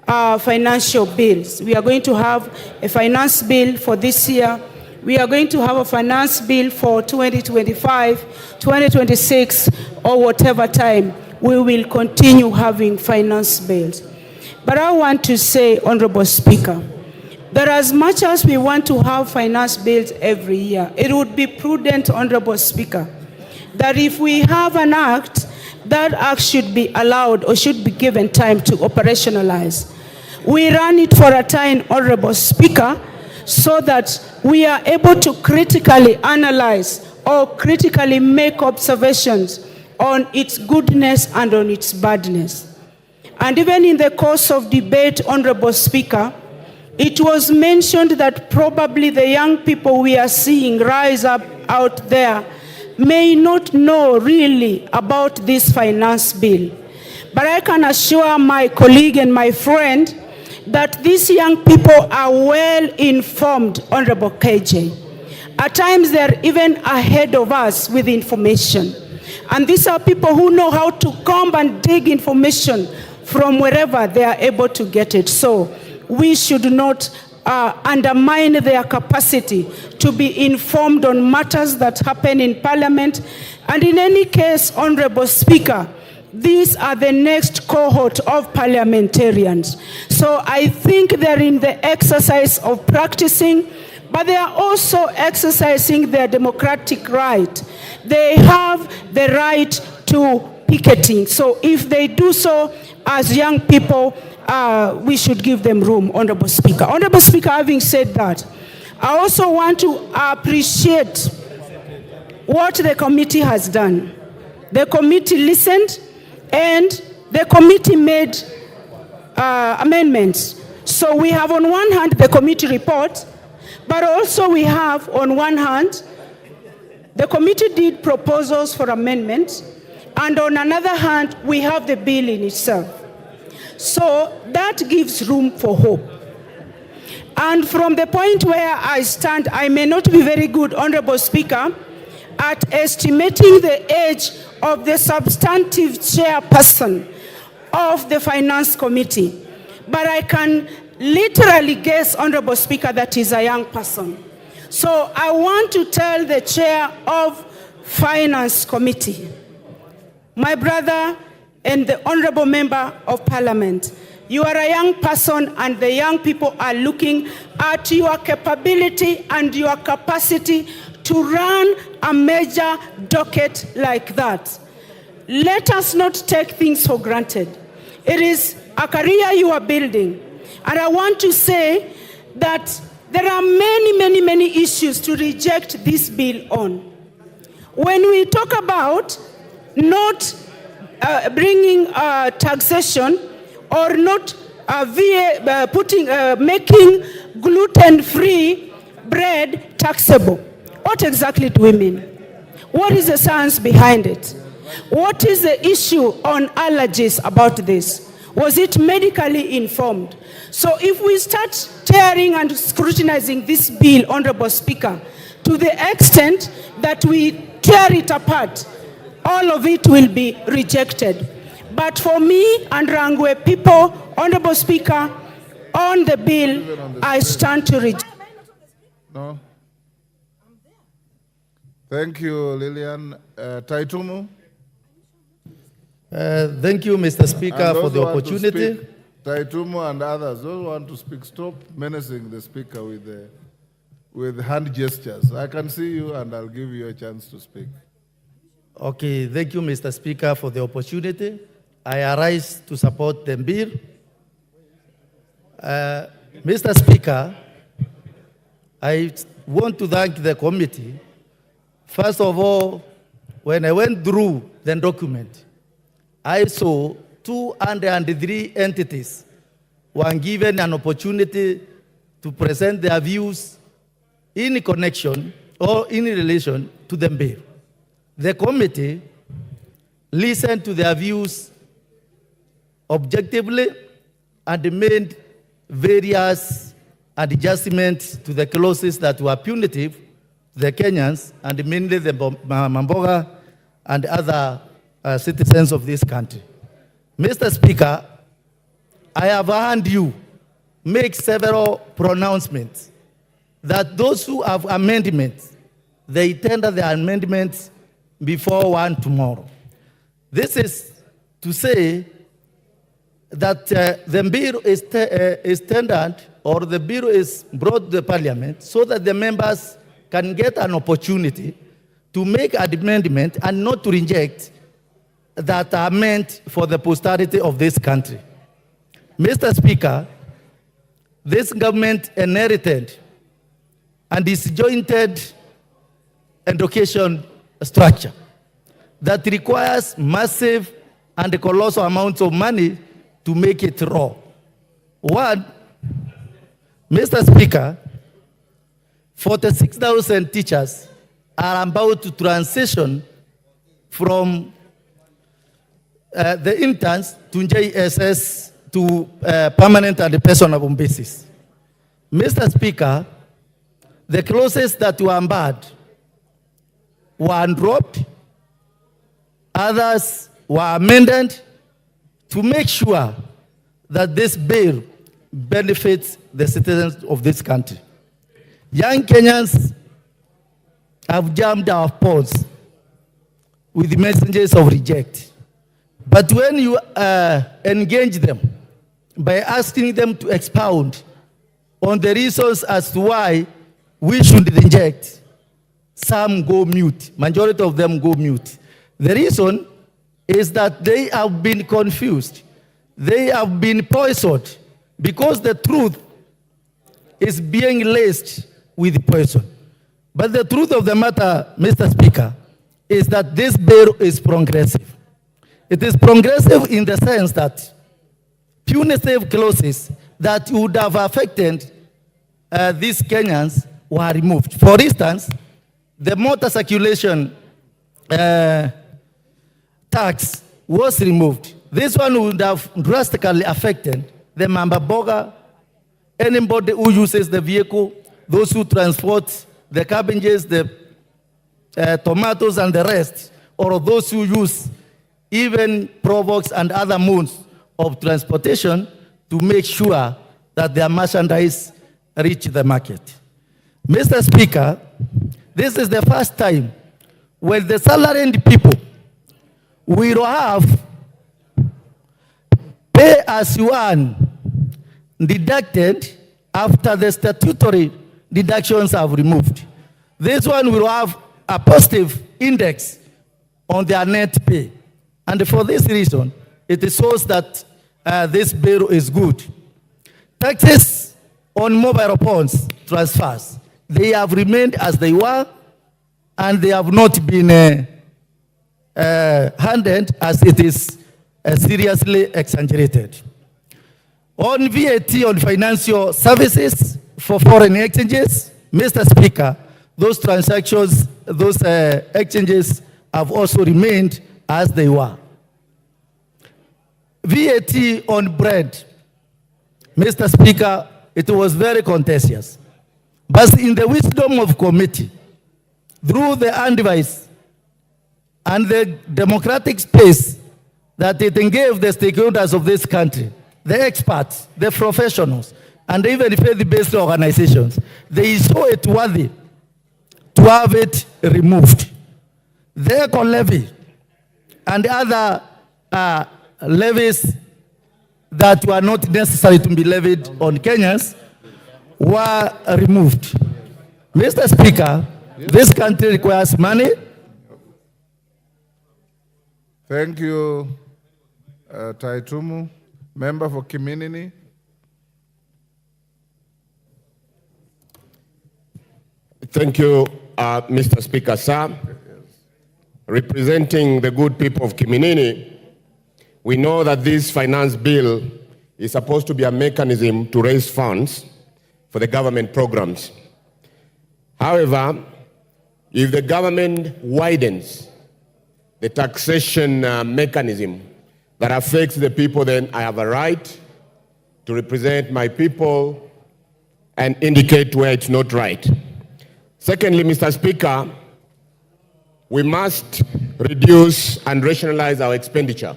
financial bills. We are going to have a finance bill for this year. we are going to have a finance bill for 2025, 2026, or whatever time, we will continue having finance bills. But I want to say, Honorable Speaker, that as much as we want to have finance bills every year, it would be prudent, Honorable Speaker, that if we have an act, that act should be allowed or should be given time to operationalize. We run it for a time, Honorable Speaker, so that we are able to critically analyze or critically make observations on its goodness and on its badness. And even in the course of debate, Honorable Speaker, it was mentioned that probably the young people we are seeing rise up out there may not know really about this finance bill. But I can assure my colleague and my friend that these young people are well informed, Honorable KJ. At times they're even ahead of us with information. And these are people who know how to comb and dig information from wherever they are able to get it. So we should not undermine their capacity to be informed on matters that happen in Parliament. And in any case, Honorable Speaker, these are the next cohort of parliamentarians. So I think they're in the exercise of practicing, but they are also exercising their democratic right. They have the right to picketing. So if they do so as young people, we should give them room, Honorable Speaker. Honorable Speaker, having said that, I also want to appreciate what the committee has done. The committee listened and the committee made amendments. So we have on one hand the committee report, but also we have on one hand, the committee did proposals for amendments, and on another hand, we have the bill in itself. So that gives room for hope. And from the point where I stand, I may not be very good, Honorable Speaker, at estimating the age of the substantive chairperson of the Finance Committee. But I can literally guess, Honorable Speaker, that he's a young person. So I want to tell the chair of Finance Committee, my brother and the honorable member of Parliament, you are a young person and the young people are looking at your capability and your capacity to run a major docket like that. Let us not take things for granted. It is a career you are building. And I want to say that there are many issues to reject this bill on. When we talk about not bringing taxation or not making gluten-free bread taxable, what exactly do we mean? What is the science behind it? What is the issue on allergies about this? Was it medically informed? So if we start tearing and scrutinizing this bill, Honorable Speaker, to the extent that we tear it apart, all of it will be rejected. But for me and Rangwe people, Honorable Speaker, on the bill, I stand to reject. No. Thank you, Lillian. Taitumu. Thank you, Mr. Speaker, for the opportunity. Taitumu and others, those who want to speak, stop menacing the Speaker with hand gestures. I can see you and I'll give you a chance to speak. Okay, thank you, Mr. Speaker, for the opportunity. I arise to support the bill. Mr. Speaker, I want to thank the committee. First of all, when I went through the document, I saw 203 entities were given an opportunity to present their views in connection or in relation to the bill. The committee listened to their views objectively and made various adjustments to the clauses that were punitive to the Kenyans and mainly the Mamboga and other citizens of this country. Mr. Speaker, I have heard you make several pronouncements that those who have amendments, they tender the amendments before 1 tomorrow. This is to say that the bill is tendered, or the bill is brought to the parliament so that the members can get an opportunity to make an amendment and not to reject that are meant for the posterity of this country. Mr. Speaker, this government inherited and disjointed education structure that requires massive and colossal amounts of money to make it raw. One, Mr. Speaker, 46,000 teachers are about to transition from the interns to JSS to permanent and personal basis. Mr. Speaker, the clauses that were unbarred were dropped, others were amended to make sure that this bill benefits the citizens of this country. Young Kenyans have jammed our phones with messages of reject. But when you engage them by asking them to expound on the reasons as to why we should reject, some go mute. Majority of them go mute. The reason is that they have been confused. They have been poisoned because the truth is being laced with poison. But the truth of the matter, Mr. Speaker, is that this bill is progressive. It is progressive in the sense that punitive clauses that would have affected these Kenyans were removed. For instance, the motor circulation tax was removed. This one would have drastically affected the Mambaboga, anybody who uses the vehicle, those who transport the cabbages, the tomatoes and the rest, or those who use even provox and other modes of transportation to make sure that their merchandise reach the market. Mr. Speaker, this is the first time when the salaried people will have pay as you earn deducted after the statutory deductions are removed. This one will have a positive index on their net pay. And for this reason, it shows that this bill is good. Taxes on mobile phones transfers, they have remained as they were, and they have not been handled as it is seriously exaggerated. On VAT on financial services for foreign exchanges, Mr. Speaker, those transactions, those exchanges have also remained as they were. VAT on bread, Mr. Speaker, it was very contentious. But in the wisdom of committee, through the advice and the democratic space that it gave the stakeholders of this country, the experts, the professionals, and even faith-based organizations, they saw it worthy to have it removed. The eco levy and other levies that were not necessary to be levied on Kenyans were removed. Mr. Speaker, this country requires money. Thank you, Taitumu. Member for Kiminini. Thank you, Mr. Speaker, sir. Representing the good people of Kiminini, we know that this finance bill is supposed to be a mechanism to raise funds for the government programs. However, if the government widens the taxation mechanism that affects the people, then I have a right to represent my people and indicate where it's not right. Secondly, Mr. Speaker, we must reduce and rationalize our expenditure.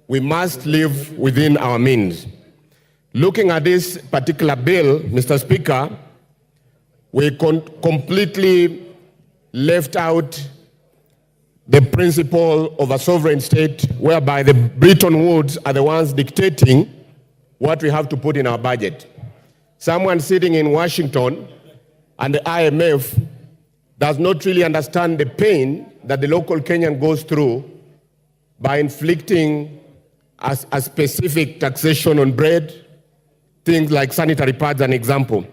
We must live within our means. Looking at this particular bill, Mr. Speaker, we completely left out the principle of a sovereign state whereby the Bretton Woods are the ones dictating what we have to put in our budget. Someone sitting in Washington and the IMF does not really understand the pain that the local Kenyan goes through by inflicting a specific taxation on bread, things like sanitary pads, an example.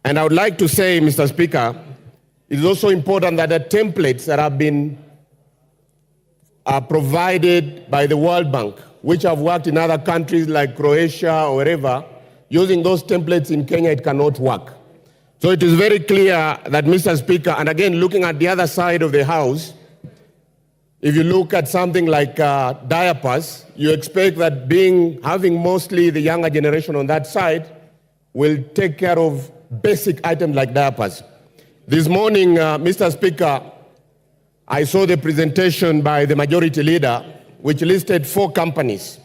And I would like to say, Mr. Speaker, it is also important that the templates that have been provided by the World Bank, which have worked in other countries like Croatia or wherever, using those templates in Kenya, it cannot work. So it is very clear that, Mr. Speaker, and again, looking at the other side of the House, if you look at something like diapers, you expect that having mostly the younger generation on that side will take care of basic items like diapers. This morning, Mr. Speaker, I saw the presentation by the majority leader, which listed 4 companies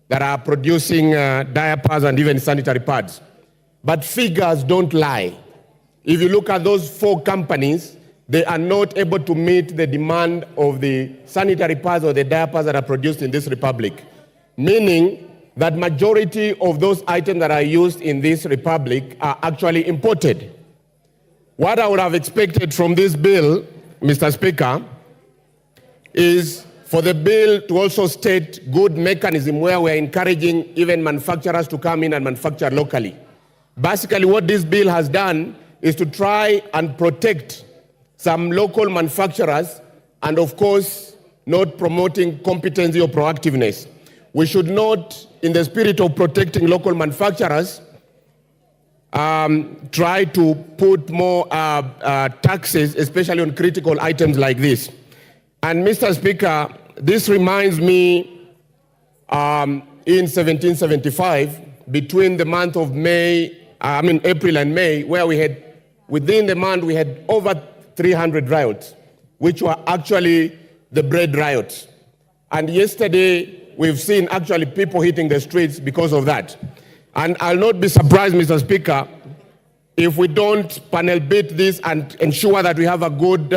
that are producing diapers and even sanitary pads. But figures don't lie. If you look at those 4 companies, they are not able to meet the demand of the sanitary pads or the diapers that are produced in this republic. Meaning that majority of those items that are used in this republic are actually imported. What I would have expected from this bill, Mr. Speaker, is for the bill to also state good mechanism where we're encouraging even manufacturers to come in and manufacture locally. Basically, what this bill has done is to try and protect some local manufacturers and, of course, not promoting competency or proactiveness. We should not, in the spirit of protecting local manufacturers, try to put more taxes, especially on critical items like this. And Mr. Speaker, this reminds me in 1775, between the month of April and May, where we had, within the month, we had over 300 riots, which were actually the bread riots. And yesterday, we've seen actually people hitting the streets because of that. And I'll not be surprised, Mr. Speaker, if we don't panel beat this and ensure that we have a good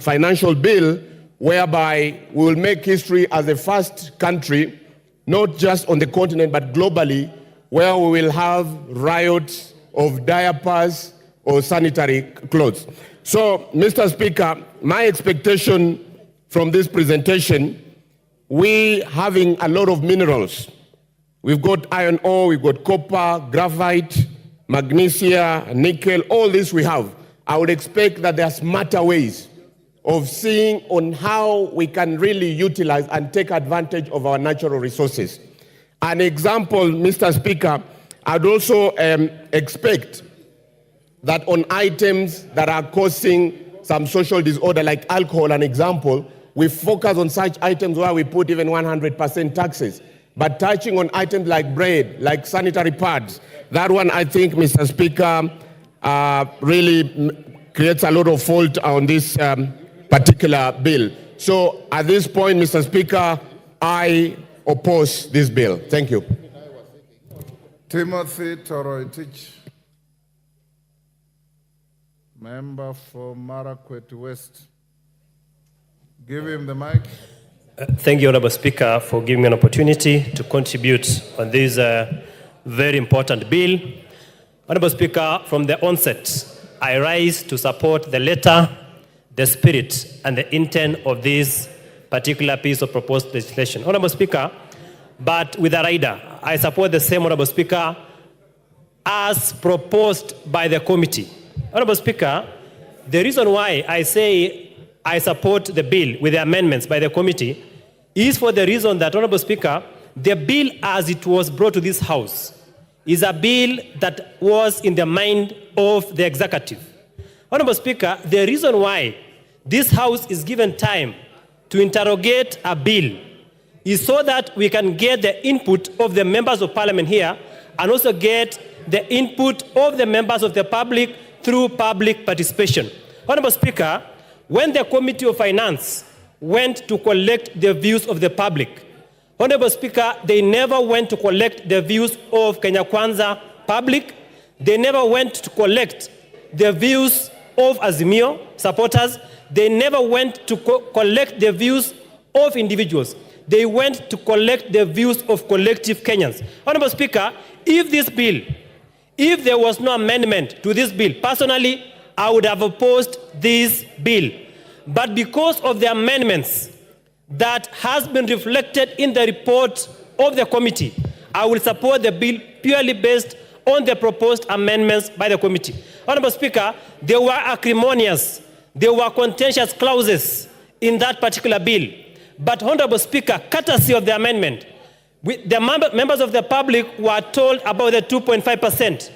financial bill whereby we will make history as the first country, not just on the continent, but globally, where we will have riots of diapers or sanitary clothes. So, Mr. Speaker, my expectation from this presentation, we having a lot of minerals. We've got iron ore, we've got copper, graphite, magnesia, nickel, all this we have. I would expect that there are smarter ways of seeing on how we can really utilize and take advantage of our natural resources. An example, Mr. Speaker, I'd also expect that on items that are causing some social disorder like alcohol, an example, we focus on such items where we put even 100% taxes. But touching on items like bread, like sanitary pads, that one I think, Mr. Speaker, really creates a lot of fault on this particular bill. So at this point, Mr. Speaker, I oppose this bill. Thank you. Timothy Toroitich, member for Marakwet West. Give him the mic. Thank you, Honorable Speaker, for giving me an opportunity to contribute on this very important bill. Honorable Speaker, from the onset, I rise to support the letter, the spirit, and the intent of this particular piece of proposed legislation. Honorable Speaker, but with a rider, I support the same, Honorable Speaker, as proposed by the committee. Honorable Speaker, the reason why I say I support the bill with the amendments by the committee is for the reason that, Honorable Speaker, the bill as it was brought to this House is a bill that was in the mind of the executive. Honorable Speaker, the reason why this House is given time to interrogate a bill is so that we can get the input of the members of parliament here and also get the input of the members of the public through public participation. Honorable Speaker, when the Committee of Finance went to collect the views of the public, Honorable Speaker, they never went to collect the views of Kenya Kwanza public. They never went to collect the views of Azimio supporters. They never went to collect the views of individuals. They went to collect the views of collective Kenyans. Honorable Speaker, if there was no amendment to this bill, personally, I would have opposed this bill. But because of the amendments that has been reflected in the report of the committee, I will support the bill purely based on the proposed amendments by the committee. Honorable Speaker, there were acrimonious, there were contentious clauses in that particular bill. But Honorable Speaker, courtesy of the amendment, the members of the public were told about the 2.5%.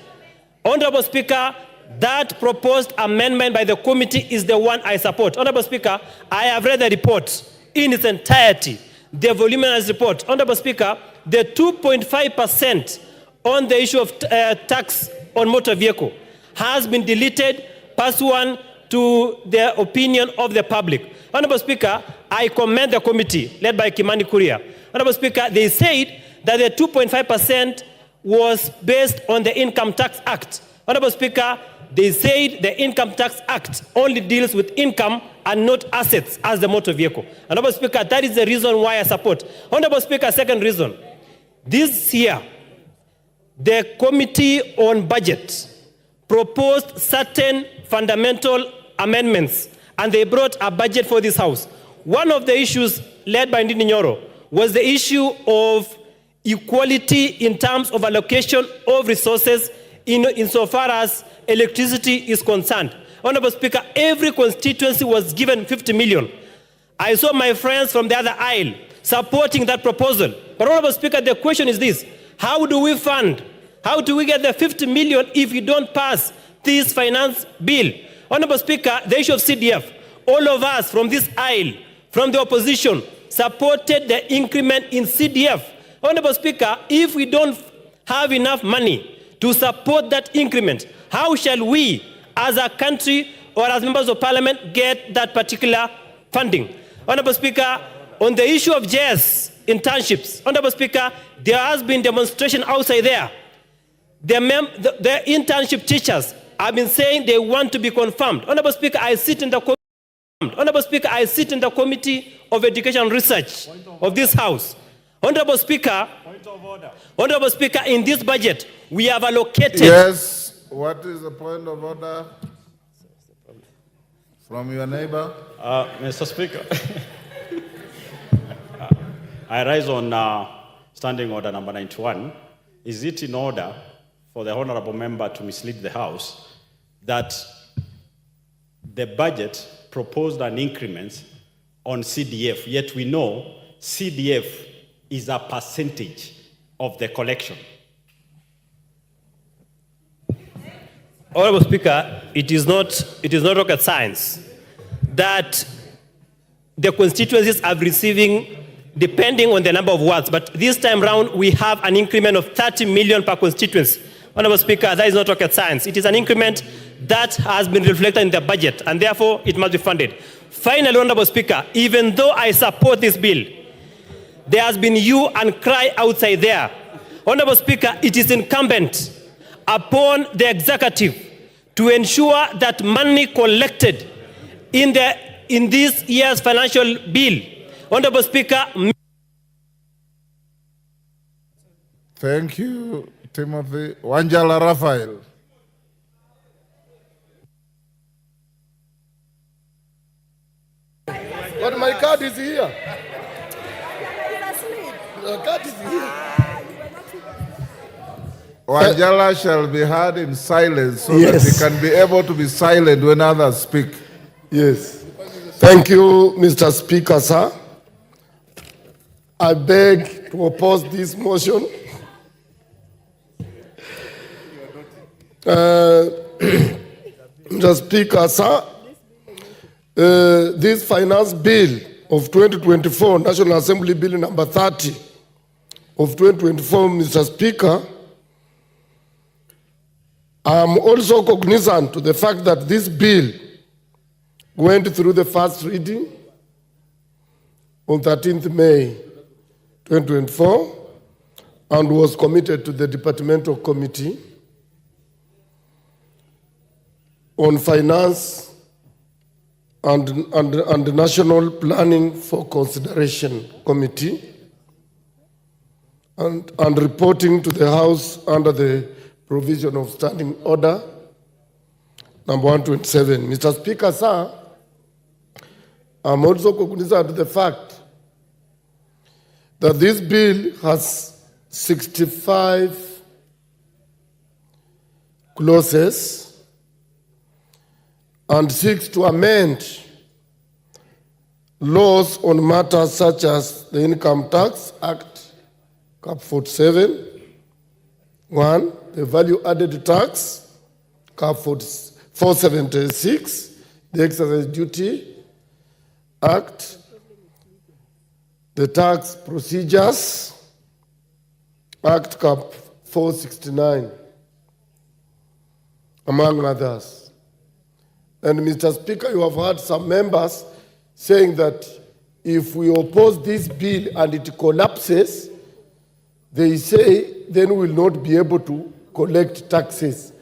Honorable Speaker, that proposed amendment by the committee is the one I support. Honorable Speaker, I have read the report in its entirety, the voluminous report. Honorable Speaker, the 2.5% on the issue of tax on motor vehicle has been deleted pursuant to the opinion of the public. Honorable Speaker, I commend the committee led by Kimani Kuria. Honorable Speaker, they said that the 2.5% was based on the Income Tax Act. Honorable Speaker, they said the Income Tax Act only deals with income and not assets as the motor vehicle. Honorable Speaker, that is the reason why I support. Honorable Speaker, second reason. This year, the Committee on Budget proposed certain fundamental amendments, and they brought a budget for this House. One of the issues led by Ndini Nyoro was the issue of equality in terms of allocation of resources insofar as electricity is concerned. Honorable Speaker, every constituency was given 50 million. I saw my friends from the other aisle supporting that proposal. But Honorable Speaker, the question is this: how do we fund? How do we get the 50 million if we don't pass this finance bill? Honorable Speaker, the issue of CDF, all of us from this aisle, from the opposition, supported the increment in CDF. Honorable Speaker, if we don't have enough money to support that increment, how shall we, as a country or as members of parliament, get that particular funding? Honorable Speaker, on the issue of JS internships, Honorable Speaker, there has been demonstration outside there. The internship teachers have been saying they want to be confirmed. Honorable Speaker, I sit in the Committee of Education and Research of this House. Honorable Speaker, Honorable Speaker, in this budget, we have allocated... Yes, what is the point of order from your neighbor? Mr. Speaker, I rise on standing order number 91. Is it in order for the honorable member to mislead the House that the budget proposed an increment on CDF, yet we know CDF is a percentage of the collection? Honorable Speaker, it is not rocket science that the constituencies are receiving depending on the number of wards, but this time round we have an increment of 30 million per constituency. Honorable Speaker, that is not rocket science. It is an increment that has been reflected in the budget, and therefore it must be funded. Finally, Honorable Speaker, even though I support this bill, there has been hue and cry outside there. Honorable Speaker, it is incumbent upon the executive to ensure that money collected in this year's financial bill, Honorable Speaker. Thank you, Timothy. Wanjala Raphael. But my card is here. The card is here. Wanjala shall be heard in silence so that he can be able to be silent when others speak. Yes. Thank you, Mr. Speaker, sir. I beg to oppose this motion. Mr. Speaker, sir, this finance bill of 2024, National Assembly Bill number 30 of 2024, Mr. Speaker, I am also cognizant to the fact that this bill went through the first reading on 13th May 2024 and was committed to the departmental committee. on Finance and National Planning for Consideration Committee and reporting to the House under the provision of Standing Order number 127. Mr. Speaker, sir, I'm also cognizant of the fact that this bill has 65 clauses and seeks to amend laws on matters such as the Income Tax Act, Cap 47, 1, the Value Added Tax, Cap 476, the Excise Duty Act, the Tax Procedures Act, Cap 469, among others. And Mr. Speaker, you have heard some members saying that if we oppose this bill and it collapses, they say then we will not be able to collect taxes.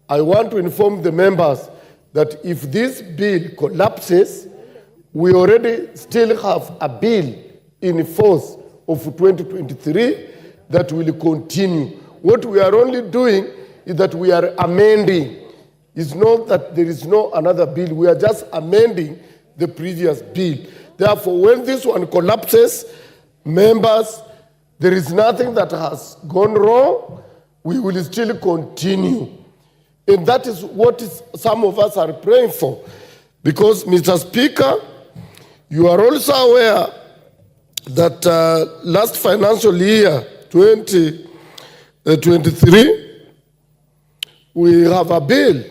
I want to inform the members that if this bill collapses, we already still have a bill in force of 2023 that will continue. What we are only doing is that we are amending. It's not that there is no another bill. We are just amending the previous bill. Therefore, when this one collapses, members, there is nothing that has gone wrong. We will still continue. And that is what some of us are praying for. Because, Mr. Speaker, you are also aware that last financial year, 2023, we have a bill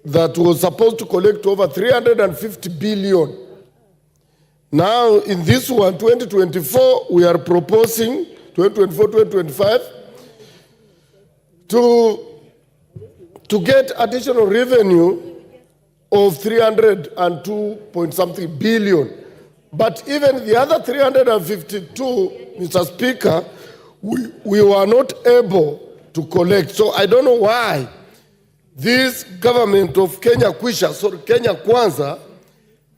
that was supposed to collect over 350 billion. Now, in this one, 2024, we are proposing, 2024-2025, to get additional revenue of 302 point something billion. But even the other 352, Mr. Speaker, we were not able to collect. So I don't know why this government of Kenya Kwanza,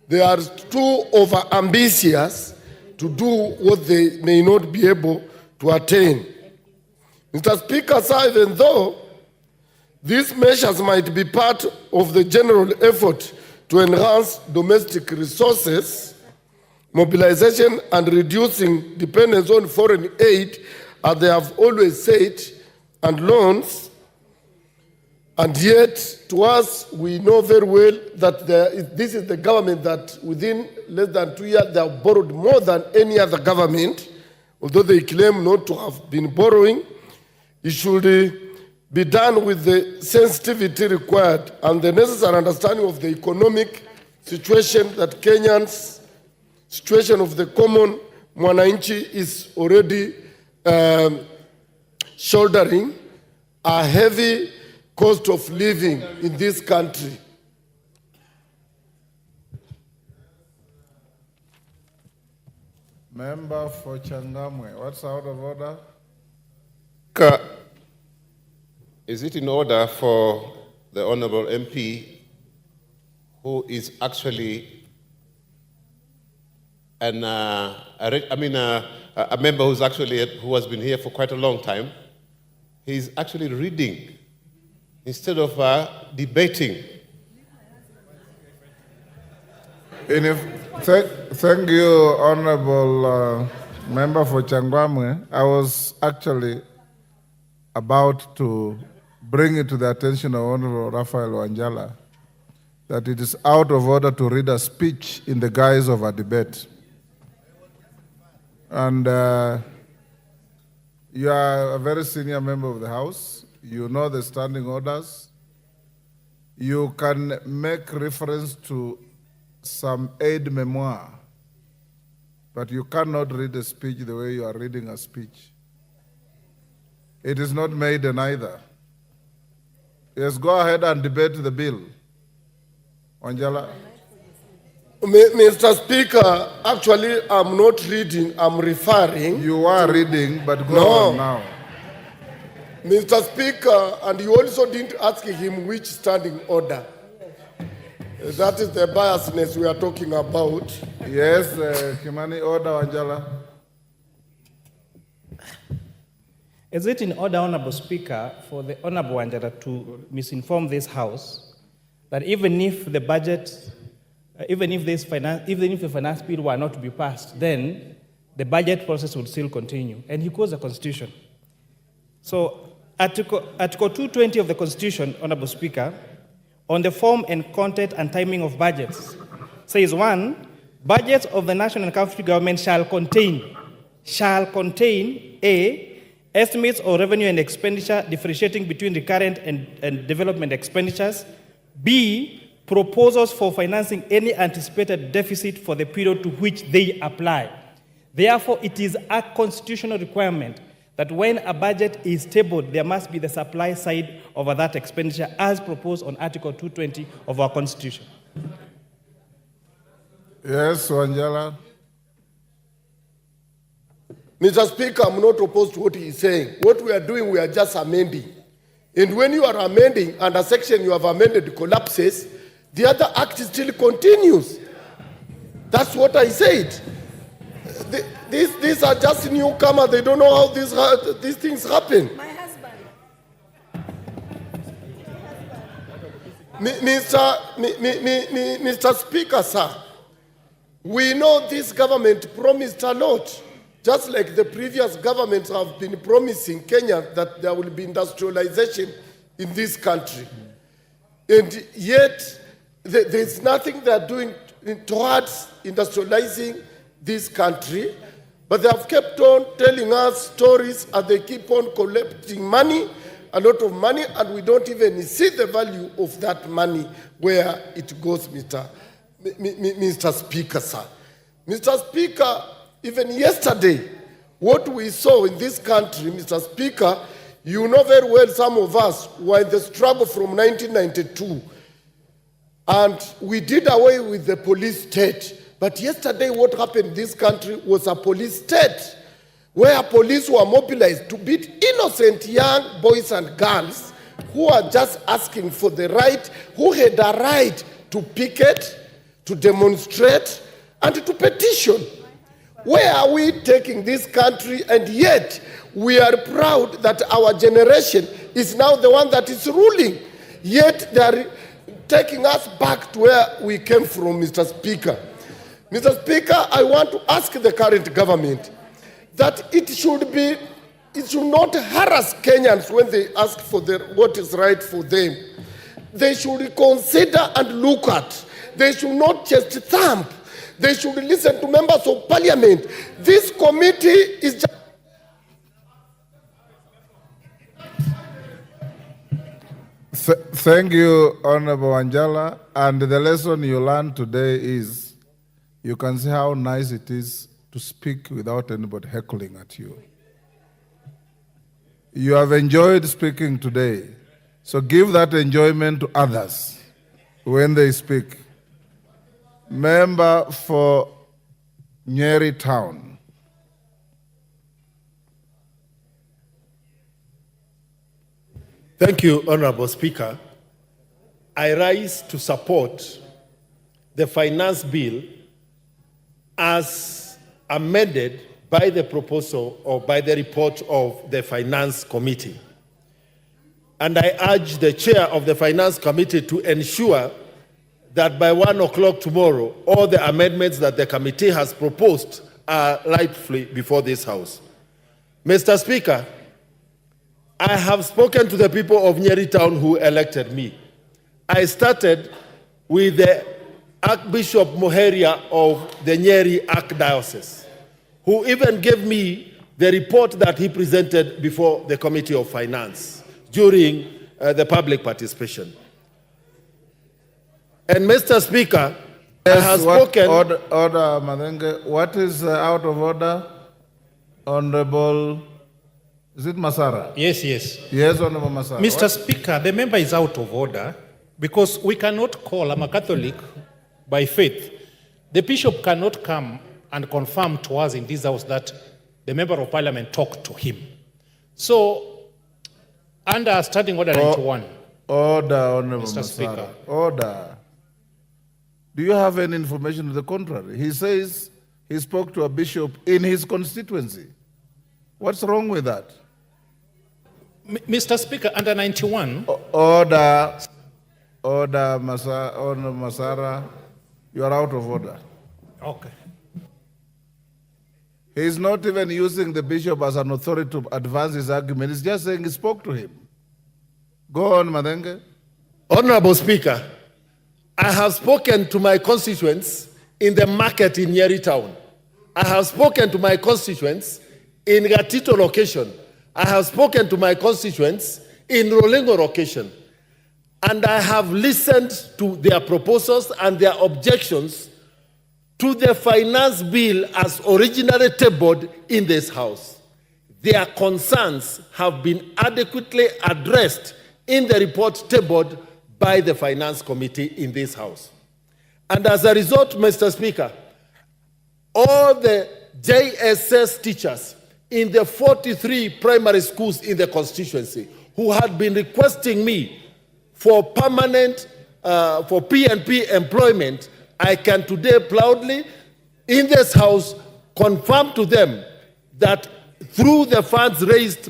they are too over-ambitious to do what they may not be able to attain. Mr. Speaker, sir, even though these measures might be part of the general effort to enhance domestic resources, mobilization and reducing dependence on foreign aid, as they have always said, and loans, and yet, to us, we know very well that this is the government that within less than 2 years, they have borrowed more than any other government, although they claim not to have been borrowing. It should be done with the sensitivity required and the necessary understanding of the economic situation that Kenyans, situation of the common mwananchi is already shouldering a heavy cost of living in this country. Member for Changamwe, what's out of order? Is it in order for the Honorable MP, who is actually a member who has been here for quite a long time, he's actually reading instead of debating? Thank you, Honorable Member for Changamwe. I was actually about to bring it to the attention of Honorable Raphael Wanjala that it is out of order to read a speech in the guise of a debate. And you are a very senior member of the House. You know the standing orders. You can make reference to some aid memoir, but you cannot read a speech the way you are reading a speech. It is not maiden either. Yes, go ahead and debate the bill. Wanjala. Mr. Speaker, actually, I'm not reading, I'm referring. You are reading, but go on now. Mr. Speaker, and you also didn't ask him which standing order. That is the biasness we are talking about. Yes, Kimani, order, Wanjala. Is it in order, Honorable Speaker, for the Honorable Wanjala to misinform this House that even if the budget, even if the finance bill were not to be passed, then the budget process would still continue? And he quotes the Constitution. So, Article 220 of the Constitution, Honorable Speaker, on the form and content and timing of budgets, says 1, budgets of the national and county government shall contain A, estimates of revenue and expenditure differentiating between recurrent and development expenditures, B, proposals for financing any anticipated deficit for the period to which they apply. Therefore, it is a constitutional requirement that when a budget is tabled, there must be the supply side of that expenditure as proposed on Article 220 of our Constitution. Yes, Wanjala. Mr. Speaker, I'm not opposed to what he is saying. What we are doing, we are just amending. And when you are amending and a section you have amended collapses, the other act still continues. That's what I said. These are just newcomers. They don't know how these things happen. My husband. Mr. Speaker, sir, we know this government promised a lot. Just like the previous governments have been promising Kenya that there will be industrialization in this country. And yet, there's nothing they're doing towards industrializing this country. But they have kept on telling us stories and they keep on collecting money, a lot of money, and we don't even see the value of that money where it goes, Mr. Speaker, sir. Mr. Speaker, even yesterday, what we saw in this country, Mr. Speaker, you know very well some of us were in the struggle from 1992. And we did away with the police state. But yesterday what happened in this country was a police state, where police were mobilized to beat innocent young boys and girls who are just asking for the right, who had a right to picket, to demonstrate, and to petition. Where are we taking this country? And yet, we are proud that our generation is now the one that is ruling. Yet, they are taking us back to where we came from, Mr. Speaker. Mr. Speaker, I want to ask the current government that it should not harass Kenyans when they ask for what is right for them. They should consider and look at. They should not just thump. They should listen to members of parliament. This committee is just... Thank you, Honorable Wanjala. And the lesson you learned today is you can see how nice it is to speak without anybody heckling at you. You have enjoyed speaking today, so give that enjoyment to others when they speak. Member for Nyeri Town. Thank you, Honorable Speaker. I rise to support the finance bill as amended by the proposal or by the report of the Finance Committee. And I urge the chair of the Finance Committee to ensure that by 1 o'clock tomorrow, all the amendments that the committee has proposed are rightfully before this House. Mr. Speaker, I have spoken to the people of Nyeri Town who elected me. I started with the Archbishop Muheria of the Nyeri Archdiocese, who even gave me the report that he presented before the Committee of Finance during the public participation. And Mr. Speaker, I have spoken... Order, Madenge. What is out of order? Honorable... Is it Masara? Yes, yes. Yes, Honorable Masara. Mr. Speaker, the member is out of order because we cannot call, I'm a Catholic by faith. The bishop cannot come and confirm to us in this house that the member of parliament talked to him. So, under Standing Order 91. Order, Honorable Mr. Masara. Speaker. Order. Do you have any information to the contrary? He says he spoke to a bishop in his constituency. What's wrong with that? Mr. Speaker, under 91. Order, Masara, you are out of order. Okay. He's not even using the bishop as an authority to advance his argument. He's just saying he spoke to him. Go on, Madenge. Honorable Speaker, I have spoken to my constituents in the market in Nyeri town. I have spoken to my constituents in Gatito location. I have spoken to my constituents in Rolengo location. And I have listened to their proposals and their objections to the finance bill as originally tabled in this House. Their concerns have been adequately addressed in the report tabled by the Finance Committee in this House. And as a result, Mr. Speaker, all the JSS teachers in the 43 primary schools in the constituency who had been requesting me for permanent, for PNP employment, I can today proudly, in this House, confirm to them that through the funds raised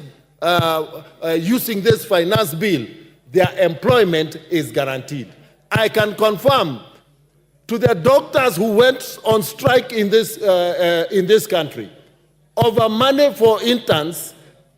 using this finance bill, their employment is guaranteed. I can confirm to the doctors who went on strike in this country over money for interns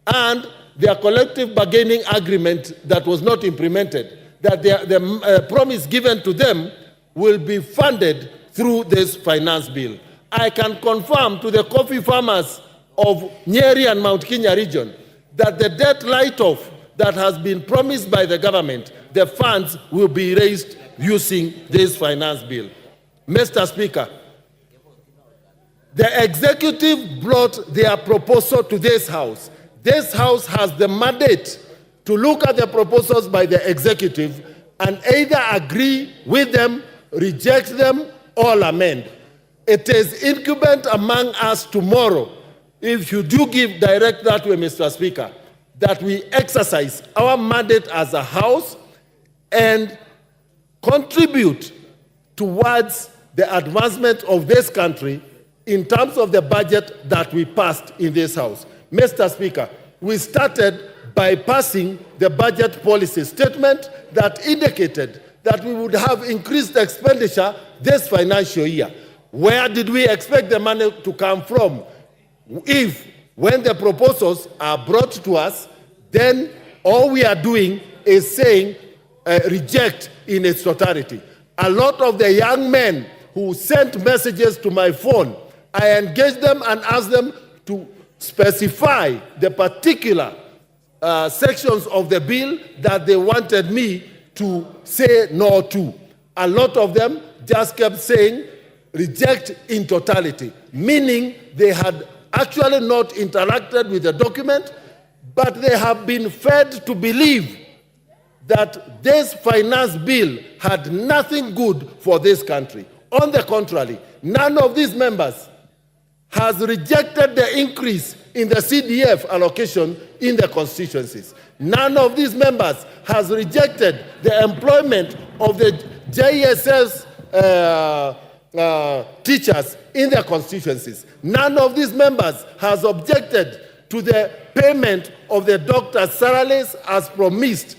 and their collective bargaining agreement that was not implemented, that the promise given to them will be funded through this finance bill. I can confirm to the coffee farmers of Nyeri and Mount Kenya region that the debt write-off that has been promised by the government, the funds will be raised using this finance bill. Mr. Speaker, the executive brought their proposal to this House. This House has the mandate to look at the proposals by the executive and either agree with them, reject them, or amend. It is incumbent among us tomorrow, if you do give direct that way, Mr. Speaker, that we exercise our mandate as a House and contribute towards the advancement of this country in terms of the budget that we passed in this House. Mr. Speaker, we started by passing the budget policy statement that indicated that we would have increased expenditure this financial year. Where did we expect the money to come from? If, when the proposals are brought to us, then all we are doing is saying reject in its totality. A lot of the young men who sent messages to my phone, I engaged them and asked them to specify the particular sections of the bill that they wanted me to say no to. A lot of them just kept saying reject in totality, meaning they had actually not interacted with the document, but they have been fed to believe that this finance bill had nothing good for this country. On the contrary, none of these members has rejected the increase in the CDF allocation in the constituencies. None of these members has rejected the employment of the JSS teachers in their constituencies. None of these members has objected to the payment of the doctors' salaries as promised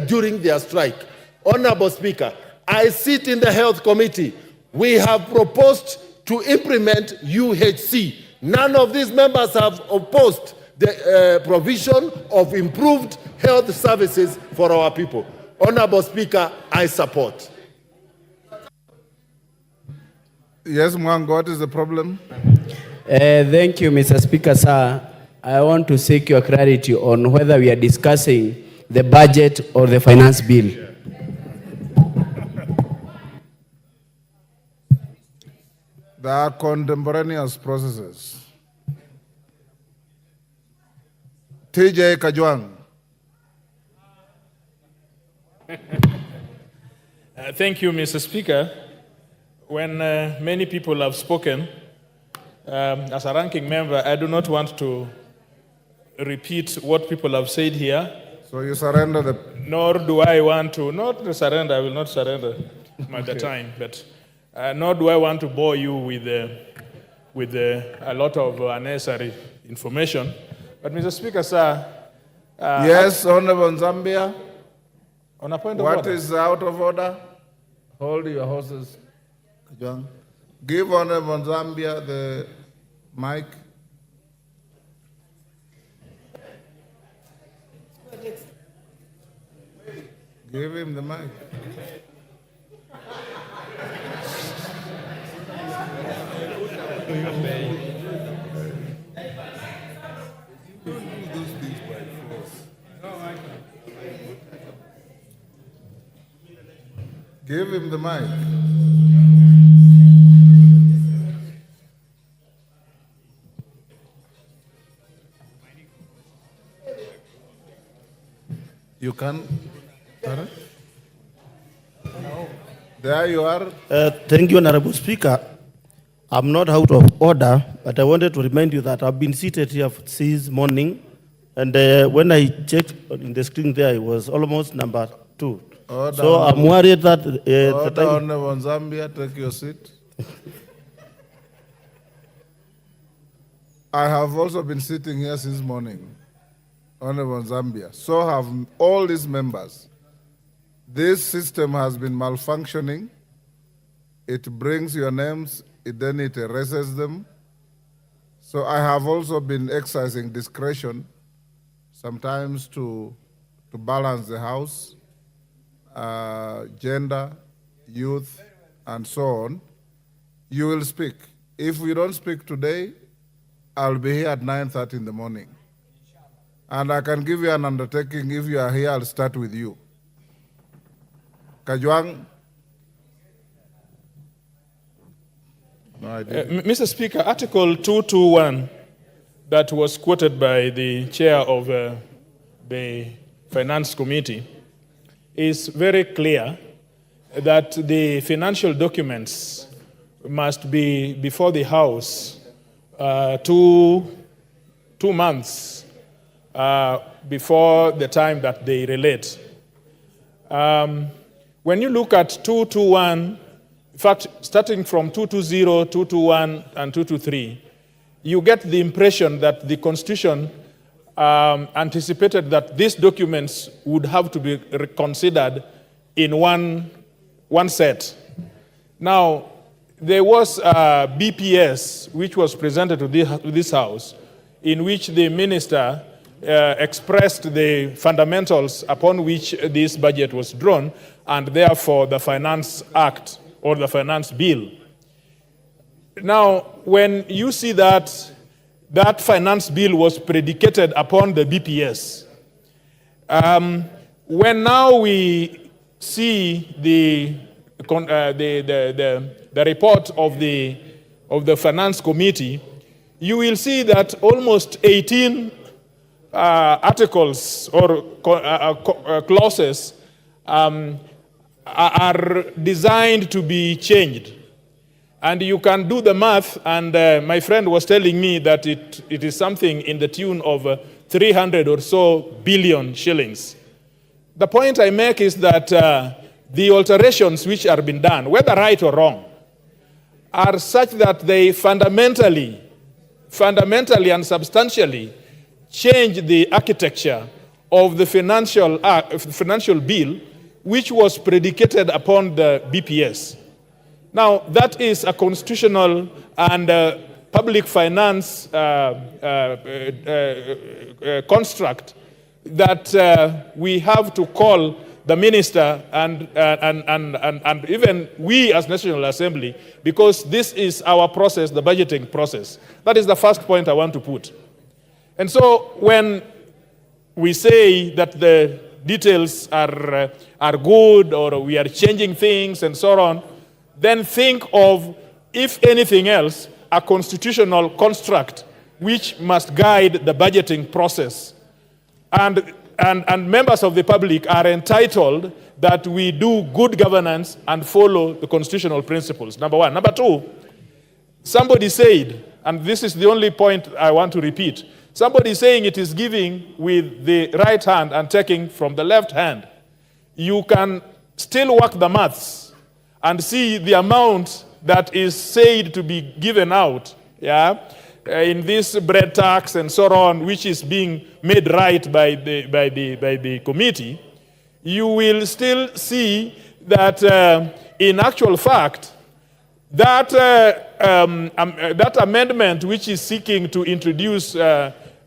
during their strike. Honorable Speaker, I sit in the Health Committee. We have proposed to implement UHC. None of these members have opposed the provision of improved health services for our people. Honorable Speaker, I support. Yes, Mwango, what is the problem? Thank you, Mr. Speaker, sir. I want to seek your clarity on whether we are discussing the budget or the finance bill. There are contemporaneous processes. TJ Kajwang. Thank you, Mr. Speaker. When many people have spoken, as a ranking member, I do not want to repeat what people have said here. So you surrender the... Nor do I want to, not surrender, I will not surrender at the time. But Nor do I want to bore you with a lot of unnecessary information. But Mr. Speaker, sir. Yes, Honorable Zambia. On a point of What order. is out of order? Hold your horses. Kajwang. Give Honorable Zambia the mic. Give him the mic. Give him the mic. You can. Pardon? There you are. Thank you, Honorable Speaker. I'm not out of order, but I wanted to remind you that I've been seated here since morning, and when I checked in the screen there, it was almost number 2. Order, so I'm worried that order, the time... Honorable Zambia, take your seat. I have also been sitting here since morning, Honorable Zambia. So have all these members. This system has been malfunctioning. It brings your names, then it erases them. So I have also been exercising discretion, sometimes to balance the house, gender, youth, and so on. You will speak. If we don't speak today, I'll be here at 9:30 in the morning. And I can give you an undertaking. If you are here, I'll start with you. Kajwang? No idea. Mr. Speaker, Article 221 that was quoted by the chair of the Finance Committee is very clear that the financial documents must be before the House 2 months before the time that they relate. When you look at 221, in fact, starting from 220, 221, and 223, you get the impression that the Constitution anticipated that these documents would have to be reconsidered in one set. Now, there was a BPS which was presented to this House, in which the minister expressed the fundamentals upon which this budget was drawn, and therefore the Finance Act or the Finance Bill. Now, when you see that Finance Bill was predicated upon the BPS, when now we see the report of the Finance Committee, you will see that almost 18 articles or clauses are designed to be changed. And you can do the math, and my friend was telling me that it is something in the tune of 300 or so billion shillings. The point I make is that the alterations which are being done, whether right or wrong, are such that they fundamentally and substantially change the architecture of the financial bill, which was predicated upon the BPS. Now, that is a constitutional and public finance construct that we have to call the minister and even we as National Assembly, because this is our process, the budgeting process. That is the first point I want to put. And so when we say that the details are good, or we are changing things and so on, then think of, if anything else, a constitutional construct which must guide the budgeting process. And members of the public are entitled that we do good governance and follow the constitutional principles, number one. Number two, somebody said, and this is the only point I want to repeat, somebody saying it is giving with the right hand and taking from the left hand. You can still work the maths and see the amount that is said to be given out, in this bread tax and so on, which is being made right by the committee, you will still see that in actual fact, that amendment which is seeking to introduce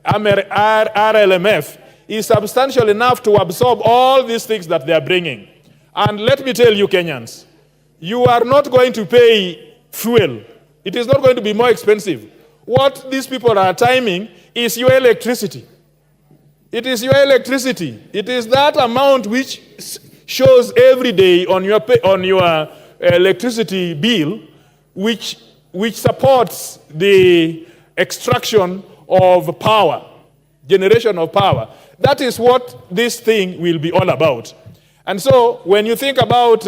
RLMF is substantial enough to absorb all these things that they are bringing. And let me tell you, Kenyans, you are not going to pay fuel. It is not going to be more expensive. What these people are timing is your electricity. It is your electricity. It is that amount which shows every day on your electricity bill, which supports the extraction of power, generation of power. That is what this thing will be all about. And so when you think about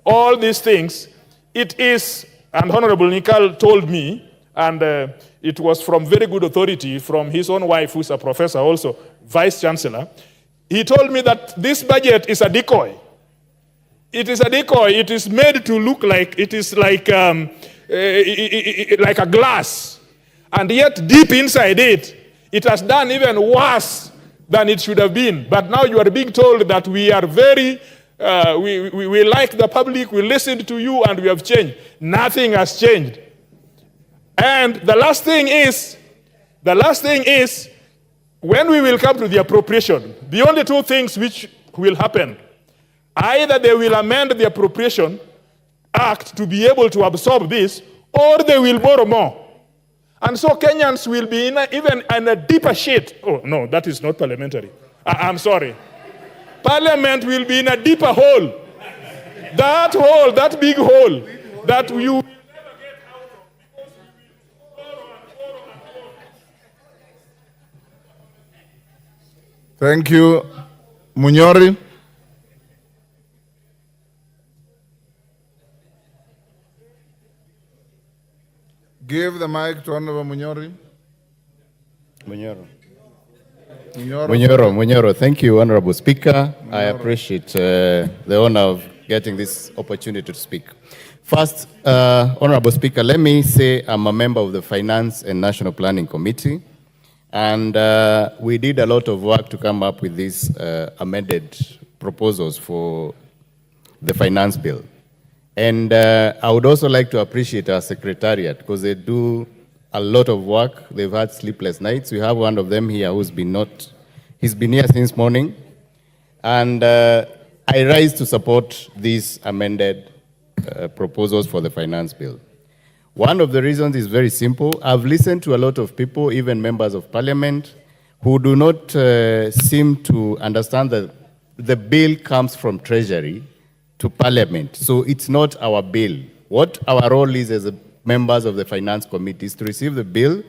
all these things, it is, and Honorable Nikal told me, and it was from very good authority from his own wife, who's a professor also, vice chancellor. He told me that this budget is a decoy. It is a decoy. It is made to look like, it is like a glass. And yet deep inside it, it has done even worse than it should have been. But now you are being told that we are very, we like the public, we listened to you, and we have changed. Nothing has changed. And the last thing is, when we will come to the appropriation, the only two things which will happen, either they will amend the Appropriation Act to be able to absorb this, or they will borrow more. And so Kenyans will be even in a deeper shit. Oh, no, that is not parliamentary. I'm sorry. Parliament will be in a deeper hole. That hole, that big hole, that you... Thank you. Munyori. Give the mic to Honorable Munyori. Munyoro. Thank you, Honorable Speaker. I appreciate the honor of getting this opportunity to speak. First, Honorable Speaker, let me say I'm a member of the Finance and National Planning Committee. And we did a lot of work to come up with these amended proposals for the finance bill. And I would also like to appreciate our secretariat because they do a lot of work. They've had sleepless nights. We have one of them here who's he's been here since morning. And I rise to support these amended proposals for the finance bill. One of the reasons is very simple. I've listened to a lot of people, even members of parliament, who do not seem to understand that the bill comes from Treasury to Parliament. So it's not our bill. What our role is as members of the Finance Committee is to receive the bill,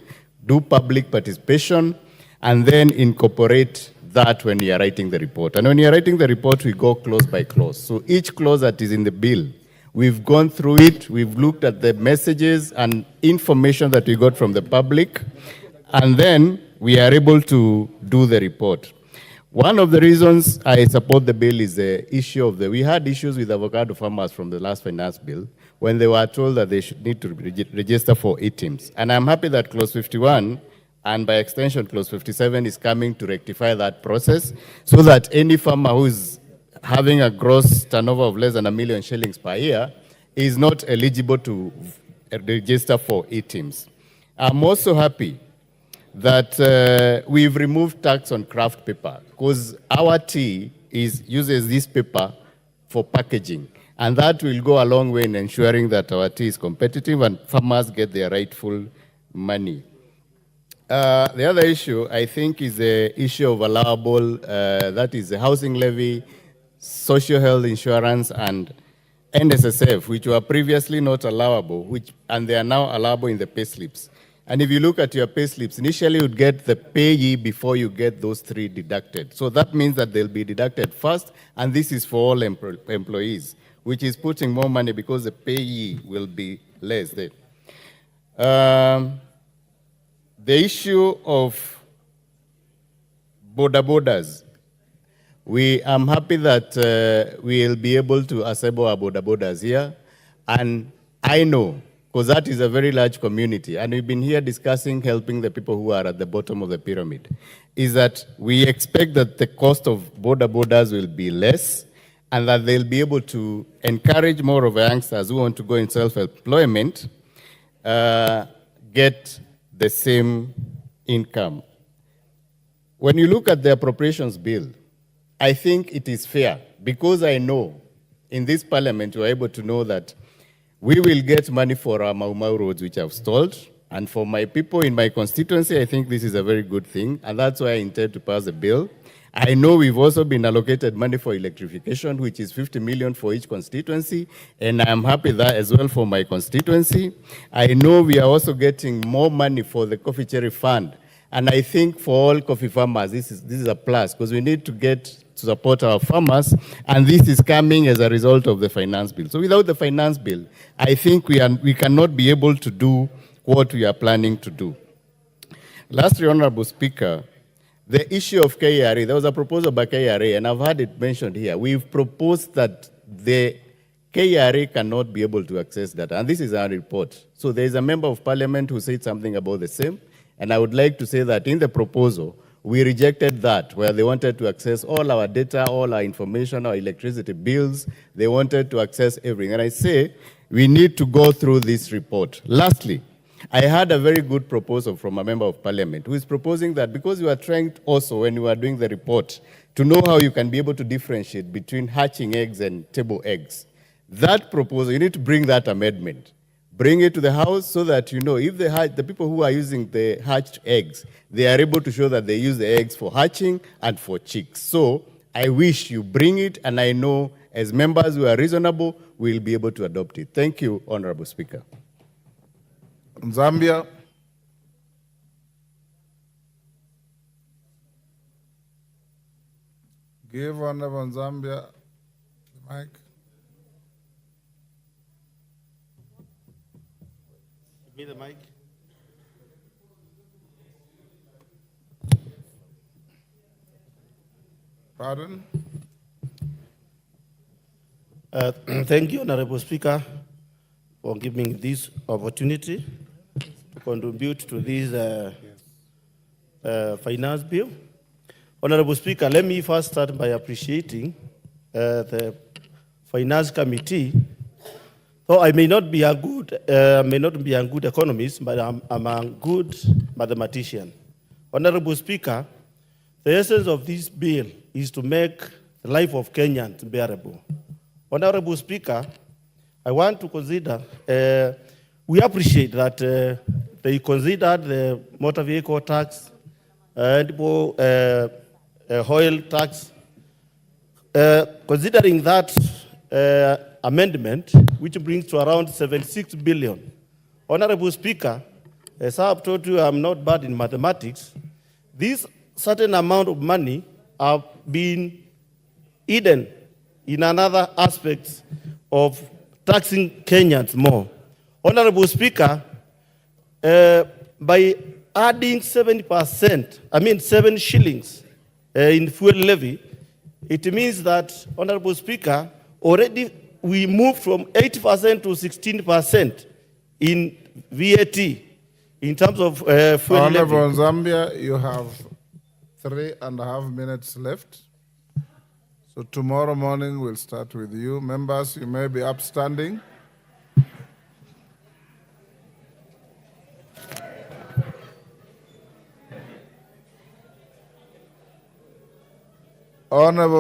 do public participation, and then incorporate that when we are writing the report. And when we are writing the report, we go clause by clause. So each clause that is in the bill, we've gone through it, we've looked at the messages and information that we got from the public, and then we are able to do the report. One of the reasons I support the bill is the issue of we had issues with avocado farmers from the last finance bill when they were told that they should need to register for items. And I'm happy that clause 51 and by extension clause 57 is coming to rectify that process so that any farmer who is having a gross turnover of less than $1 million shillings per year is not eligible to register for items. I'm also happy that we've removed tax on craft paper because our tea uses this paper for packaging. And that will go a long way in ensuring that our tea is competitive and farmers get their rightful money. The other issue, I think, is the issue of allowable, that is the housing levy, social health insurance, and NSSF, which were previously not allowable, and they are now allowable in the pay slips. And if you look at your pay slips, initially you'd get the payee before you get those three deducted. So that means that they'll be deducted first, and this is for all employees, which is putting more money because the payee will be less there. The issue of borders. I'm happy that we'll be able to assemble our border borders here. And I know, because that is a very large community, and we've been here discussing helping the people who are at the bottom of the pyramid, is that we expect that the cost of border borders will be less, and that they'll be able to encourage more of youngsters who want to go in self-employment, get the same income. When you look at the appropriations bill, I think it is fair, because I know in this parliament we're able to know that we will get money for our Mau Mau roads which have stalled. And for my people in my constituency, I think this is a very good thing, and that's why I intend to pass the bill. I know we've also been allocated money for electrification, which is 50 million for each constituency, and I'm happy that as well for my constituency. I know we are also getting more money for the coffee cherry fund, and I think for all coffee farmers, this is a plus, because we need to get to support our farmers, and this is coming as a result of the finance bill. So without the finance bill, I think we cannot be able to do what we are planning to do. Lastly, Honorable Speaker, the issue of KRA, there was a proposal by KRA, and I've had it mentioned here. We've proposed that the KRA cannot be able to access data, and this is our report. So there is a member of parliament who said something about the same, and I would like to say that in the proposal, we rejected that, where they wanted to access all our data, all our information, our electricity bills. They wanted to access everything. And I say, we need to go through this report. Lastly, I had a very good proposal from a member of parliament who is proposing that because you are trying also, when you are doing the report, to know how you can be able to differentiate between hatching eggs and table eggs. That proposal, you need to bring that amendment. Bring it to the House so that you know if the people who are using the hatched eggs, they are able to show that they use the eggs for hatching and for chicks. So I wish you bring it, and I know as members who are reasonable, we'll be able to adopt it. Thank you, Honorable Speaker. Zambia. Give Honorable Zambia the mic. Give me the mic. Pardon? Thank you, Honorable Speaker, for giving this opportunity to contribute to this finance bill. Honorable Speaker, let me first start by appreciating the Finance Committee. So I may not be a good economist, but I'm a good mathematician. Honorable Speaker, the essence of this bill is to make the life of Kenyans bearable. Honorable Speaker, I want to consider, we appreciate that they considered the motor vehicle tax, edible oil tax. Considering that amendment, which brings to around 76 billion. Honorable Speaker, as I have told you, I'm not bad in mathematics. This certain amount of money have been hidden in another aspects of taxing Kenyans more. Honorable Speaker, by adding 70%, 7 shillings in fuel levy, it means that, Honorable Speaker, already we moved from 8% to 16% in VAT in terms of fuel Honorable levy. Zambia, you have 3.5 minutes left. So tomorrow morning we'll start with you. Members, you may be upstanding. Honorable